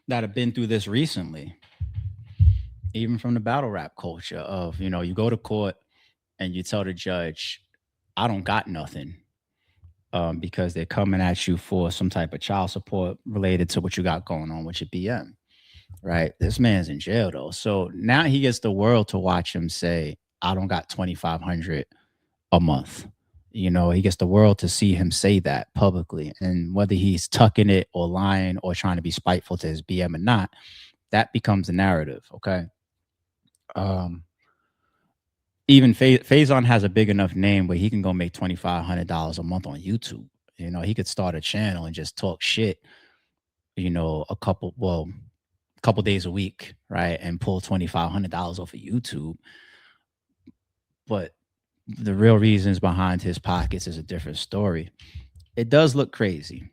that have been through this recently, even from the battle rap culture of, you know, you go to court and you tell the judge, I don't got nothing. Because they're coming at you for some type of child support related to what you got going on with your BM, right? This man's in jail though. So now he gets the world to watch him say, I don't got $2,500 a month. You know, he gets the world to see him say that publicly. And whether he's tucking it or lying or trying to be spiteful to his BM or not, that becomes the narrative, okay? Even Faison has a big enough name where he can go make $2,500 a month on YouTube. You know, he could start a channel and just talk shit a couple days a week, right, and pull $2,500 off of YouTube. But the real reasons behind his pockets is a different story. It does look crazy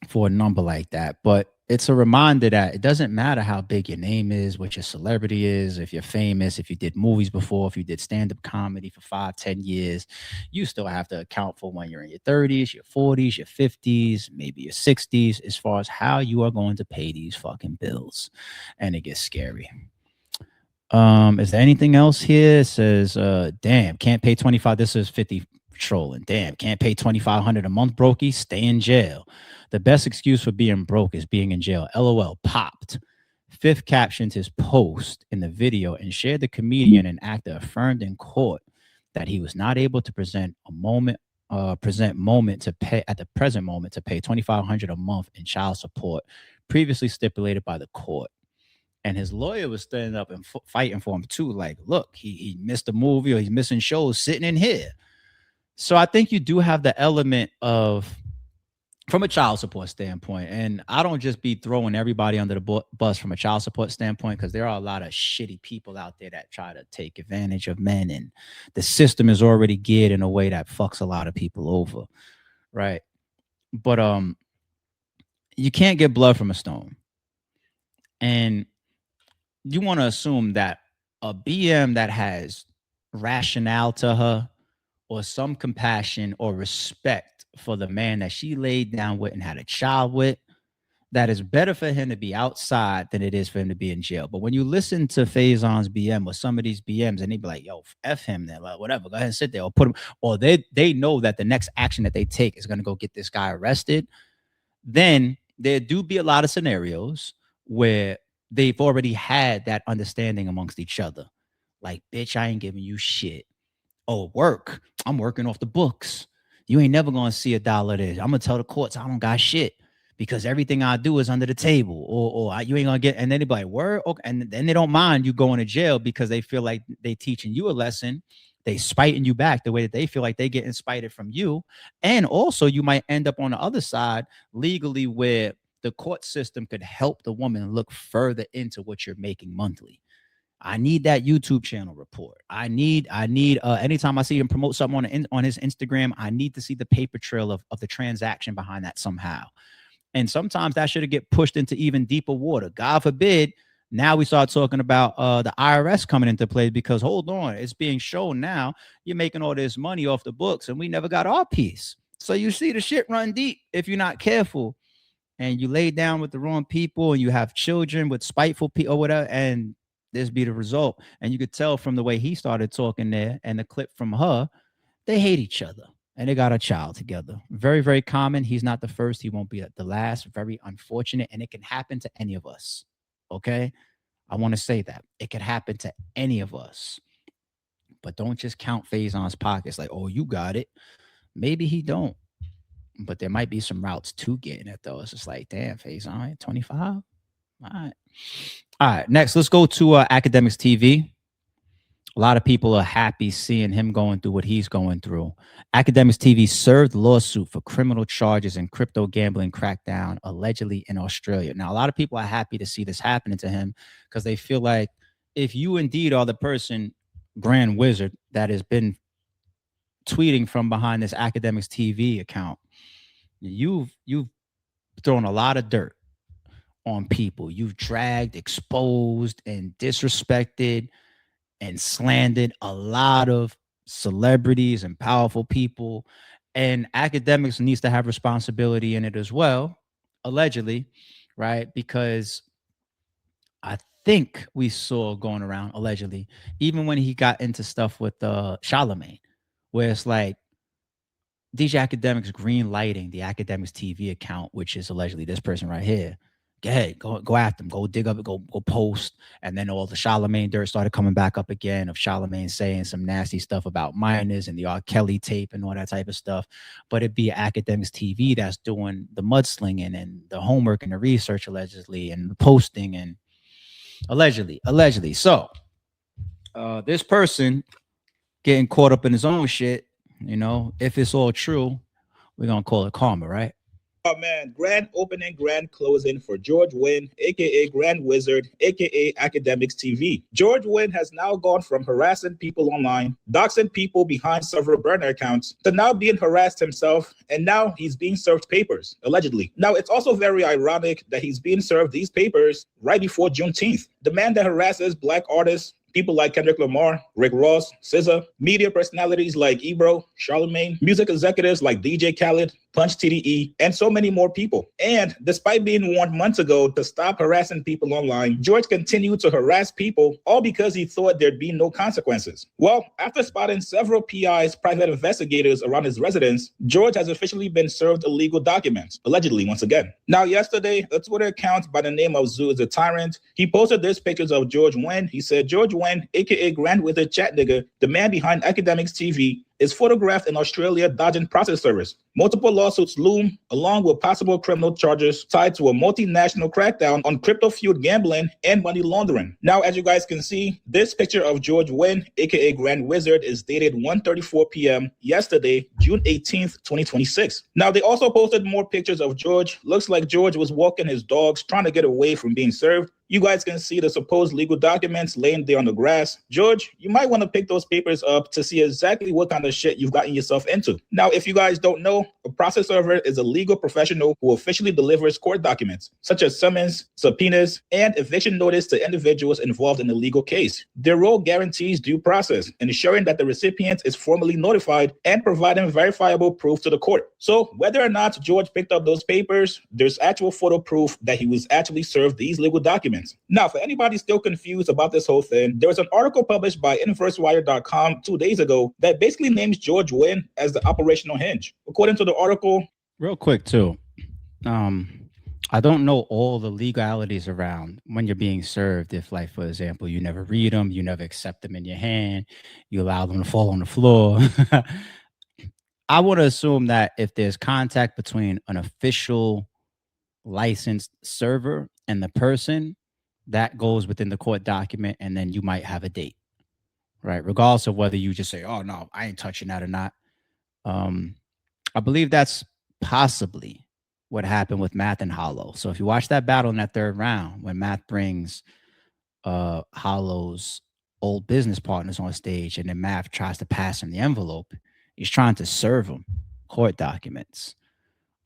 for a number like that, but it's a reminder that it doesn't matter how big your name is, what your celebrity is, if you're famous, if you did movies before, if you did stand-up comedy for 5-10 years, you still have to account for when you're in your 30s, your 40s, your 50s, maybe your 60s, as far as how you are going to pay these fucking bills. And it gets scary. Is there anything else here? It says, damn, can't pay 25. This is 50 trolling. Damn, can't pay 2,500 a month, brokey. Stay in jail. The best excuse for being broke is being in jail. LOL. Popped. Fifth captioned his post in the video and shared the comedian and actor affirmed in court that he was not able to present moment to pay at the present moment to pay 2,500 a month in child support, previously stipulated by the court. And his lawyer was standing up and fighting for him too. Like, look, he missed a movie or he's missing shows sitting in here. So I think you do have the element of, from a child support standpoint, and I don't just be throwing everybody under the bus from a child support standpoint, because there are a lot of shitty people out there that try to take advantage of men, and the system is already geared in a way that fucks a lot of people over, right? But you can't get blood from a stone. And you want to assume that a BM that has rationale to her or some compassion or respect for the man that she laid down with and had a child with, that is better for him to be outside than it is for him to be in jail. But when you listen to Faison's BM or some of these BMs and they be like, yo, F him then, like, whatever, go ahead and sit there or put him, or they know that the next action that they take is going to go get this guy arrested, then there do be a lot of scenarios where they've already had that understanding amongst each other. Like, bitch, I ain't giving you shit. Oh, work. I'm working off the books. You ain't never going to see $1 there. I'm going to tell the courts I don't got shit because everything I do is under the table, or you ain't going to get, and then they be like, word? Okay. And then they don't mind you going to jail because they feel like they teaching you a lesson. They spiting you back the way that they feel like they getting spited from you. And also you might end up on the other side legally where the court system could help the woman look further into what you're making monthly. I need that YouTube channel report. I need anytime I see him promote something on his Instagram, I need to see the paper trail of the transaction behind that somehow. And sometimes that should get pushed into even deeper water. God forbid, now we start talking about the IRS coming into play, because hold on, it's being shown now you're making all this money off the books and we never got our piece. So you see the shit run deep if you're not careful. And you lay down with the wrong people and you have children with spiteful people or whatever, and this be the result. And you could tell from the way he started talking there and the clip from her, they hate each other and they got a child together. Very, very common. He's not the first. He won't be the last. Very unfortunate. And it can happen to any of us. Okay. I want to say that it could happen to any of us, but don't just count Faison's pockets like, oh, you got it. Maybe he don't. But there might be some routes to getting it, though. It's just like, damn, Faison, 25? All right. Next, let's go to Akademiks TV. A lot of people are happy seeing him going through what he's going through. Akademiks TV served lawsuit for criminal charges and crypto gambling crackdown, allegedly in Australia. Now, a lot of people are happy to see this happening to him because they feel like if you indeed are the person, Grand Wizard, that has been tweeting from behind this Akademiks TV account, you've thrown a lot of dirt on people. You've dragged, exposed, and disrespected and slandered a lot of celebrities and powerful people. And Akademiks needs to have responsibility in it as well, allegedly, right? Because I think we saw going around, allegedly, even when he got into stuff with Charlemagne, where it's like, DJ Akademiks green lighting the Akademiks TV account, which is allegedly this person right here. Go ahead, go after him, go dig up, go post. And then all the Charlemagne dirt started coming back up again of Charlemagne saying some nasty stuff about minors and the R. Kelly tape and all that type of stuff. But it'd be Akademiks TV that's doing the mudslinging and the homework and the research, allegedly, and the posting and allegedly. So this person getting caught up in his own shit. You know, if it's all true, we're going to call it karma, right? Oh man, grand opening, grand closing for George Wynn, aka Grand Wizard, aka Akademiks TV. George Wynn has now gone from harassing people online, doxing people behind several burner accounts, to now being harassed himself, and now he's being served papers, allegedly. Now, it's also very ironic that he's being served these papers right before Juneteenth. The man that harasses Black artists, people like Kendrick Lamar, Rick Ross, SZA, media personalities like Ebro, Charlemagne, music executives like DJ Khaled, Punch TDE, and so many more people. And despite being warned months ago to stop harassing people online, George continued to harass people, all because he thought there'd be no consequences. Well, after spotting several PIs, private investigators around his residence, George has officially been served illegal documents, allegedly once again. Now, yesterday, a Twitter account by the name of Zoo is a Tyrant, he posted this pictures of George Wynn. He said, George Wynn, aka Grand Wizard Chat Nigga, the man behind Akademiks TV, is photographed in Australia dodging process service. Multiple lawsuits loom, along with possible criminal charges tied to a multinational crackdown on crypto-fueled gambling and money laundering. Now, as you guys can see, this picture of George Wynn, aka Grand Wizard, is dated 1:34 p.m. yesterday, June 18th, 2026. Now, they also posted more pictures of George. Looks like George was walking his dogs, trying to get away from being served. You guys can see the supposed legal documents laying there on the grass. George, you might want to pick those papers up to see exactly what kind of shit you've gotten yourself into. Now, if you guys don't know, a process server is a legal professional who officially delivers court documents, such as summons, subpoenas, and eviction notice to individuals involved in a legal case. Their role guarantees due process, ensuring that the recipient is formally notified and providing verifiable proof to the court. So whether or not George picked up those papers, there's actual photo proof that he was actually served these legal documents. Now, for anybody still confused about this whole thing, there was an article published by InverseWire.com 2 days ago that basically names George Wynn as the operational hinge. According to the article, real quick too, I don't know all the legalities around when you're being served. If, like, for example, you never read them, you never accept them in your hand, you allow them to fall on the floor. I would assume that if there's contact between an official licensed server and the person, that goes within the court document, and then you might have a date, right? Regardless of whether you just say, oh, no, I ain't touching that or not. I believe that's possibly what happened with Math and Hollow. So if you watch that battle in that third round, when Math brings Hollow's old business partners on stage, and then Math tries to pass him the envelope, he's trying to serve him court documents.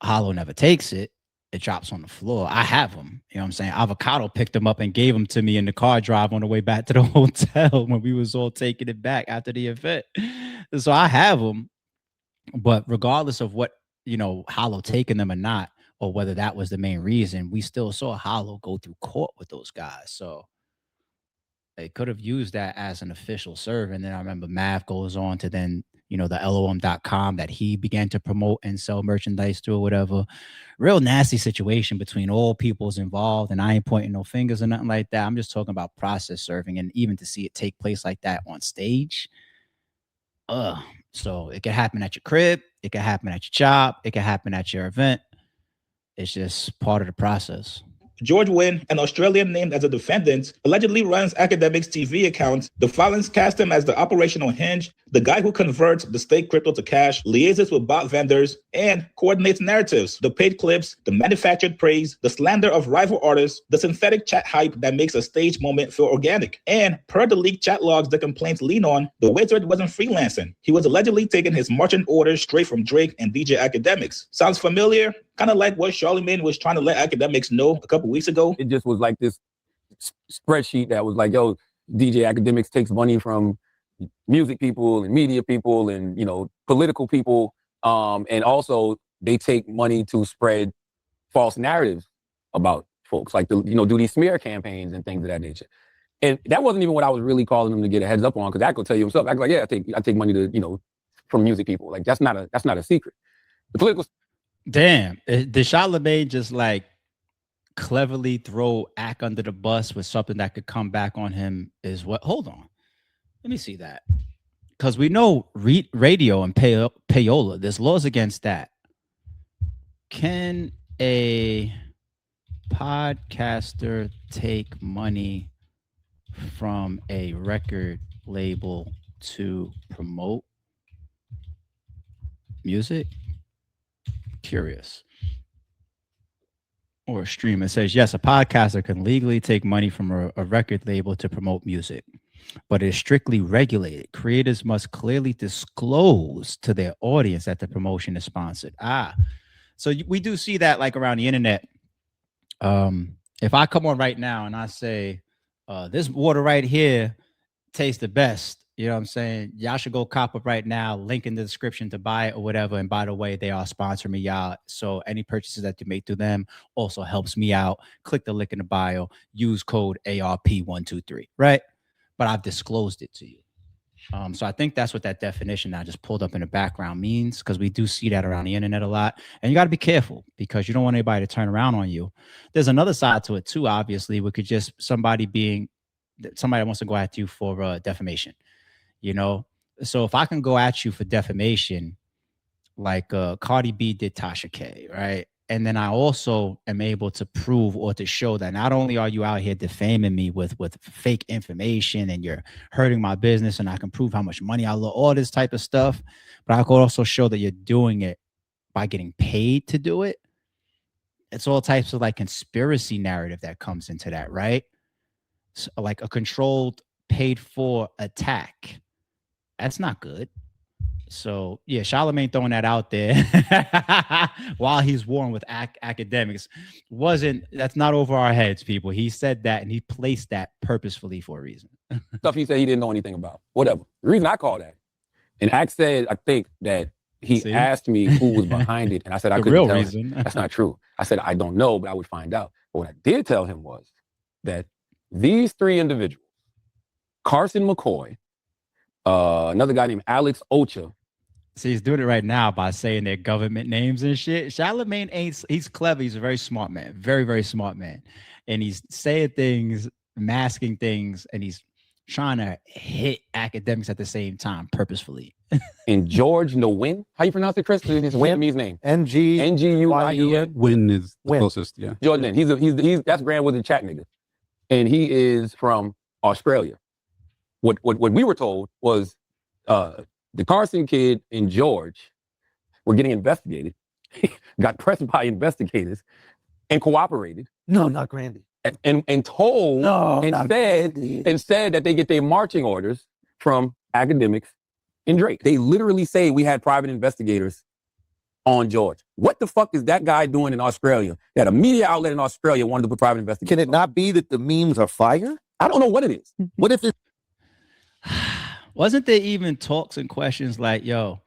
Hollow never takes it. It drops on the floor. I have them. You know what I'm saying? Avocado picked them up and gave them to me in the car drive on the way back to the hotel when we was all taking it back after the event. So I have them. But regardless of what, Hollow taking them or not, or whether that was the main reason, we still saw Hollow go through court with those guys. So they could have used that as an official serve. And then I remember Mav goes on to then, the LOM.com that he began to promote and sell merchandise to or whatever. Real nasty situation between all peoples involved. And I ain't pointing no fingers or nothing like that. I'm just talking about process serving, and even to see it take place like that on stage. So it could happen at your crib. It could happen at your job. It could happen at your event. It's just part of the process. George Wynn, an Australian named as a defendant, allegedly runs Akademiks TV accounts. The filings cast him as the operational hinge, the guy who converts the state crypto to cash, liaises with bot vendors, and coordinates narratives, the paid clips, the manufactured praise, the slander of rival artists, the synthetic chat hype that makes a stage moment feel organic. And per the leaked chat logs the complaints lean on, the wizard wasn't freelancing. He was allegedly taking his marching orders straight from Drake and DJ Akademiks. Sounds familiar? Kind of like what Charlemagne was trying to let Akademiks know a couple weeks ago. It just was like this spreadsheet that was like, yo, DJ Akademiks takes money from music people and media people and, political people. And also they take money to spread false narratives about folks, like, do these smear campaigns and things of that nature. And that wasn't even what I was really calling him to get a heads up on, because I could tell you himself. I was like, yeah, I take money to, from music people. Like, that's not a secret. The political. Damn, did Charlemagne just like cleverly throw Ak under the bus with something that could come back on him? Is what? Hold on, let me see that, because we know radio and payola. There's laws against that. Can a podcaster take money from a record label to promote music? Curious. or a stream. It says, yes, a podcaster can legally take money from a record label to promote music, but it is strictly regulated. Creators must clearly disclose to their audience that the promotion is sponsored. So we do see that like around the internet. If I come on right now and I say, this water right here tastes the best, you know what I'm saying? Y'all should go cop up right now, link in the description to buy it or whatever. And by the way, they are sponsoring me, y'all. So any purchases that you make through them also helps me out. Click the link in the bio, use code ARP123, right? But I've disclosed it to you. So I think that's what that definition I just pulled up in the background means, because we do see that around the internet a lot. And you got to be careful because you don't want anybody to turn around on you. There's another side to it too, obviously. We could just somebody that wants to go at you for defamation, you know? So if I can go at you for defamation, like Cardi B did Tasha K, right? And then I also am able to prove or to show that not only are you out here defaming me with fake information and you're hurting my business, and I can prove how much money I lost, all this type of stuff, but I could also show that you're doing it by getting paid to do it. It's all types of like conspiracy narrative that comes into that, right? So, like a controlled, paid for attack. That's not good. So yeah, Charlamagne throwing that out there while he's warring with Akademiks that's not over our heads, people. He said that and he placed that purposefully for a reason. Stuff he said he didn't know anything about. Whatever. The reason I called that. And Ak said, I think that he asked me who was behind it, and I said I couldn't tell him. That's not true. I said I don't know, but I would find out. But what I did tell him was that these three individuals, Carson McCoy, another guy named Alex Ocha. See, he's doing it right now by saying their government names and shit. Charlamagne he's clever. He's a very smart man. Very, very smart man. And he's saying things, masking things, and he's trying to hit Akademiks at the same time purposefully. And George Nguyen, how you pronounce it, Chris? His Vietnamese name. Nguyen. Win is the closest, yeah. George Nguyen. He's that's Grand Wizard Chat nigga. And he is from Australia. What we were told was the Carson kid and George were getting investigated, got pressed by investigators, and cooperated. No, not Grandy. And told and said that they get their marching orders from Akademiks and Drake. They literally say we had private investigators on George. What the fuck is that guy doing in Australia that a media outlet in Australia wanted to put private investigators? Can it not be that the memes are fire? I don't know what it is. What if it? Wasn't there even talks and questions like, yo,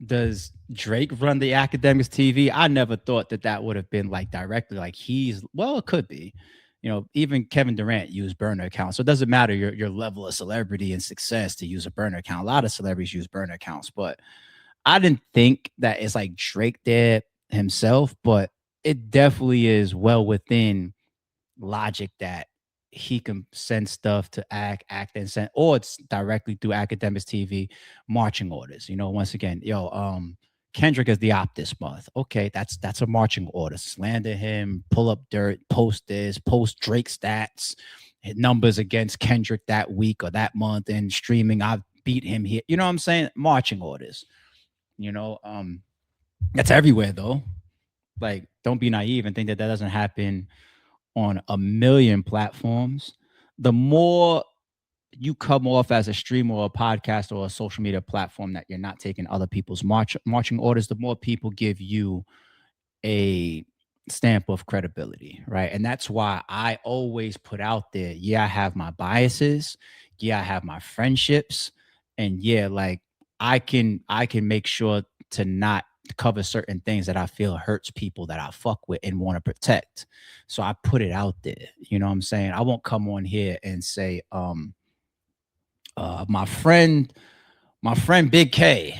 does Drake run the Akademiks TV? I never thought that would have been like directly like it could be. You know, even Kevin Durant used burner accounts. So it doesn't matter your level of celebrity and success to use a burner account. A lot of celebrities use burner accounts, but I didn't think that it's like Drake there himself, but it definitely is well within logic that he can send stuff to act and send, or it's directly through Akademiks TV marching orders. You know, once again, Kendrick is the op this month. Okay, that's a marching order. Slander him, pull up dirt, post this, post Drake stats, hit numbers against Kendrick that week or that month, and streaming. I've beat him here. You know what I'm saying? Marching orders. You know, that's everywhere though. Like, don't be naive and think that doesn't happen on a million platforms. The more you come off as a streamer or a podcast or a social media platform that you're not taking other people's marching orders, the more people give you a stamp of credibility, right? And that's why I always put out there, I have my biases, I have my friendships, and like I can make sure to not cover certain things that I feel hurts people that I fuck with and want to protect. So I put it out there. You know what I'm saying? I won't come on here and say, my friend Big K,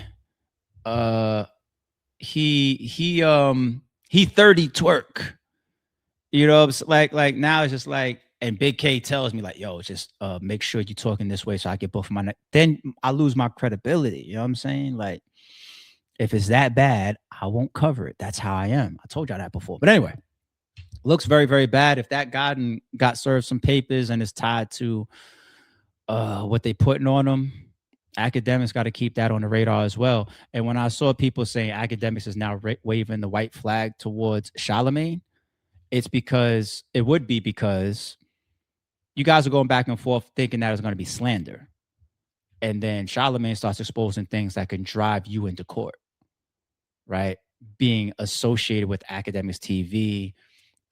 he 30 twerk. You know, like now it's just like, and Big K tells me like, yo, just make sure you're talking this way so I get both of my neck. Then I lose my credibility. You know what I'm saying? Like, if it's that bad, I won't cover it. That's how I am. I told y'all that before. But anyway, looks very, very bad. If that got served some papers and is tied to what they putting on them, Akademiks got to keep that on the radar as well. And when I saw people saying Akademiks is now waving the white flag towards Charlamagne, It's because it would be because you guys are going back and forth thinking that it's going to be slander. And then Charlemagne starts exposing things that can drive you into court, right? Being associated with Akademiks TV,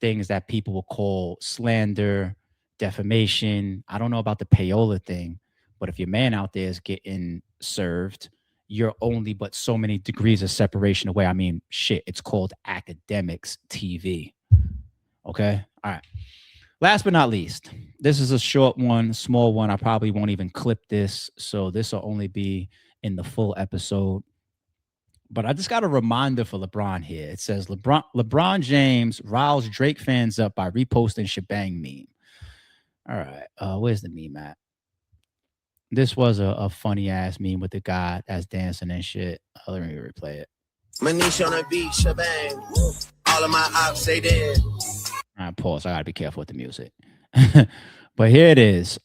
things that people will call slander, defamation. I don't know about the payola thing, but if your man out there is getting served, you're only but so many degrees of separation away. I mean, shit, it's called Akademiks TV. Okay? All right. Last but not least, this is a short one, small one. I probably won't even clip this, so this will only be in the full episode. But I just got a reminder for LeBron here. It says LeBron James riles Drake fans up by reposting Shebang meme. All right, where's the meme at? This was a funny ass meme with the guy that's dancing and shit. Let me replay it. Manish on a beat, Shebang. All of my ops say that. All right, pause. I gotta be careful with the music. But here it is.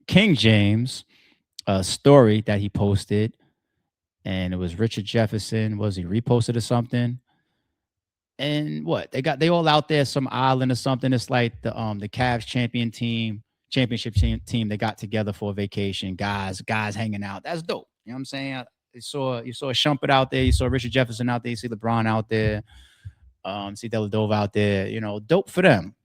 King James, a story that he posted, and it was Richard Jefferson. Was he reposted or something? And what they all out there, some island or something. It's like the Cavs championship team. They got together for a vacation. Guys hanging out. That's dope. You know what I'm saying? You saw Shumpert out there. You saw Richard Jefferson out there. You see LeBron out there. See Deladova out there, you know, dope for them.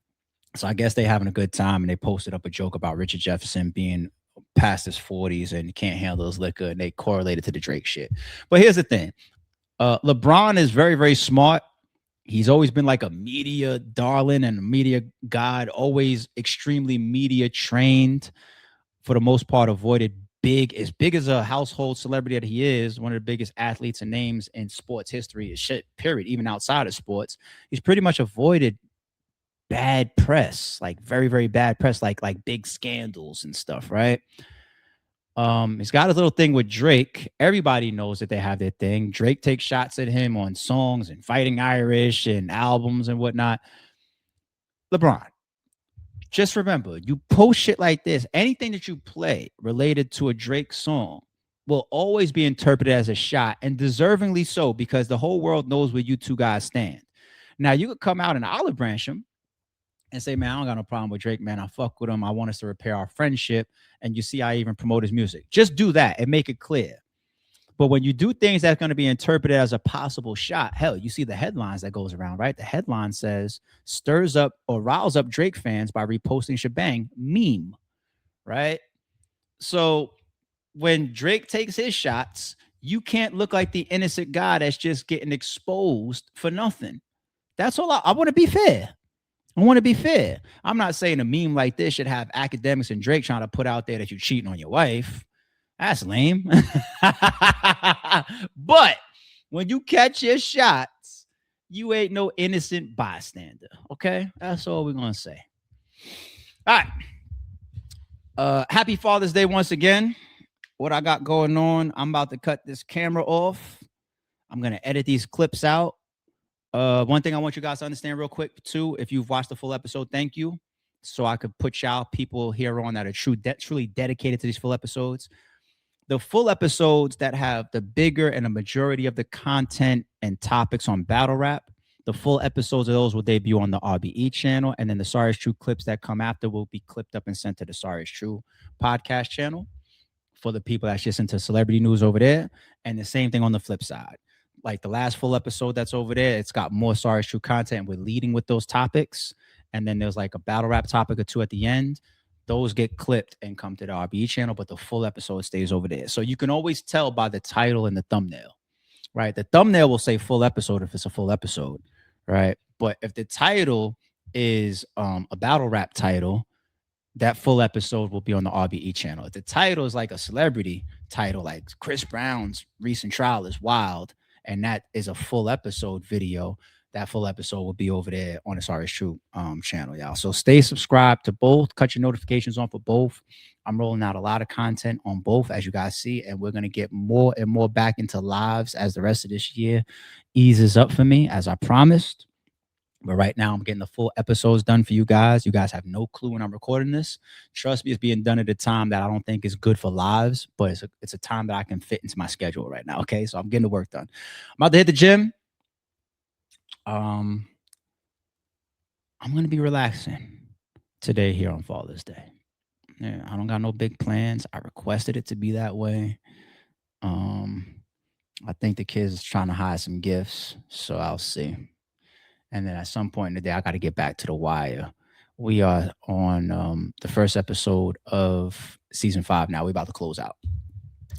So I guess they having a good time, and they posted up a joke about Richard Jefferson being past his 40s and can't handle his liquor, and they correlated to the Drake shit. But here's the thing. LeBron is very, very smart. He's always been like a media darling and a media god, always extremely media trained, for the most part, avoided big as a household celebrity that he is, one of the biggest athletes and names in sports history, shit, period, even outside of sports. He's pretty much avoided bad press, like very, very bad press, like big scandals and stuff, right? He's got a little thing with Drake. Everybody knows that they have their thing. Drake takes shots at him on songs and Fighting Irish and albums and whatnot. LeBron, just remember, you post shit like this, anything that you play related to a Drake song will always be interpreted as a shot, and deservingly so, because the whole world knows where you two guys stand. Now, you could come out and olive branch him and say, man, I don't got no problem with Drake, man. I fuck with him. I want us to repair our friendship. And you see, I even promote his music. Just do that and make it clear. But when you do things that's going to be interpreted as a possible shot, hell, you see the headlines that goes around, right? The headline says, stirs up or riles up Drake fans by reposting Shebang meme, right? So when Drake takes his shots, you can't look like the innocent guy that's just getting exposed for nothing. That's all. I want to be fair. I want to be fair. I'm not saying a meme like this should have Akademiks and Drake trying to put out there that you're cheating on your wife. That's lame. But when you catch your shots, you ain't no innocent bystander. Okay? That's all we're going to say. All right. Happy Father's Day once again. What I got going on, I'm about to cut this camera off. I'm going to edit these clips out. One thing I want you guys to understand real quick, too, if you've watched the full episode, thank you. So I could put y'all people here on that are truly dedicated to these full episodes. The full episodes that have the bigger and a majority of the content and topics on battle rap, the full episodes of those will debut on the RBE channel. And then the Sorry Is True clips that come after will be clipped up and sent to the Sorry Is True podcast channel for the people that's just into celebrity news over there. And the same thing on the flip side. Like the last full episode that's over there, it's got more Sorry Is True content. We're leading with those topics. And then there's like a battle rap topic or two at the end. Those get clipped and come to the RBE channel, but the full episode stays over there. So you can always tell by the title and the thumbnail, right? The thumbnail will say full episode if it's a full episode, right? But if the title is a battle rap title, that full episode will be on the RBE channel. If the title is like a celebrity title, like Chris Brown's recent trial is wild, and that is a full episode video, that full episode will be over there on the Sorry Is True channel, y'all. So stay subscribed to both. Cut your notifications on for both. I'm rolling out a lot of content on both, as you guys see, and we're going to get more and more back into lives as the rest of this year eases up for me, as I promised. But right now, I'm getting the full episodes done for you guys. You guys have no clue when I'm recording this. Trust me, it's being done at a time that I don't think is good for lives, but it's a time that I can fit into my schedule right now, okay? So I'm getting the work done. I'm about to hit the gym. I'm going to be relaxing today here on Father's Day. Yeah, I don't got no big plans. I requested it to be that way. I think the kids is trying to hide some gifts, so I'll see. And then at some point in the day, I got to get back to The Wire. We are on the first episode of season 5 now. We're about to close out.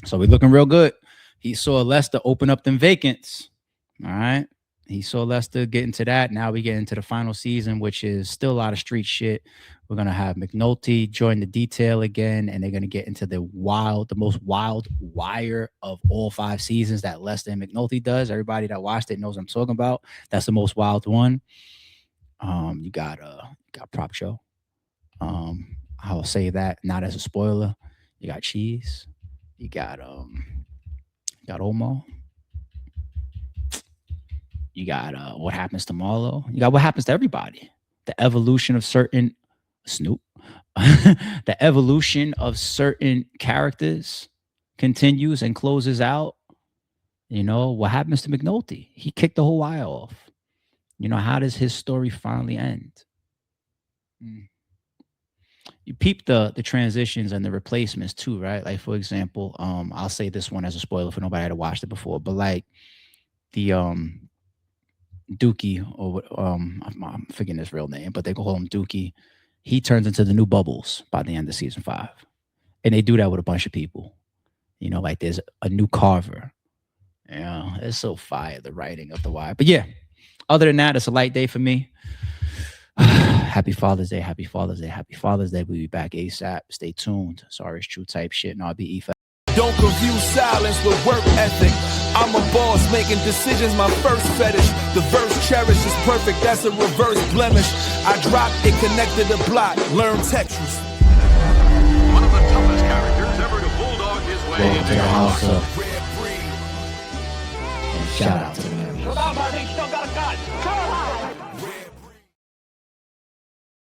So we're looking real good. He saw Lester open up them vacants. All right. He saw Lester get into that. Now we get into the final season, which is still a lot of street shit. We're going to have McNulty join the detail again, and they're going to get into the most wild wire of all 5 seasons that Lester and McNulty does. Everybody that watched it knows what I'm talking about. That's the most wild one. You got Prop Show. I'll say that not as a spoiler. You got Cheese. You got Omar. You got What Happens to Marlo. You got What Happens to Everybody. The evolution of certain Snoop. The evolution of certain characters continues and closes out. You know, What Happens to McNulty? He kicked the whole wire off. You know, how does his story finally end? You peep the transitions and the replacements too, right? Like, for example, I'll say this one as a spoiler for nobody had watched it before, but like the Dookie, or I'm forgetting his real name, but they call him Dookie. He turns into the new Bubbles by the end of season 5. And they do that with a bunch of people. You know, like there's a new Carver. You know, it's so fire, the writing of The Wire. But yeah, other than that, it's a light day for me. Happy Father's Day, happy Father's Day, happy Father's Day. We'll be back ASAP. Stay tuned. Sorry, it's true type shit. And RBE. Don't confuse silence with work ethic. I'm a boss making decisions, my first fetish. The verse cherished is perfect, that's a reverse blemish. I dropped it, connected the block, learn Tetris. One of the toughest characters ever to bulldog his way into the house up.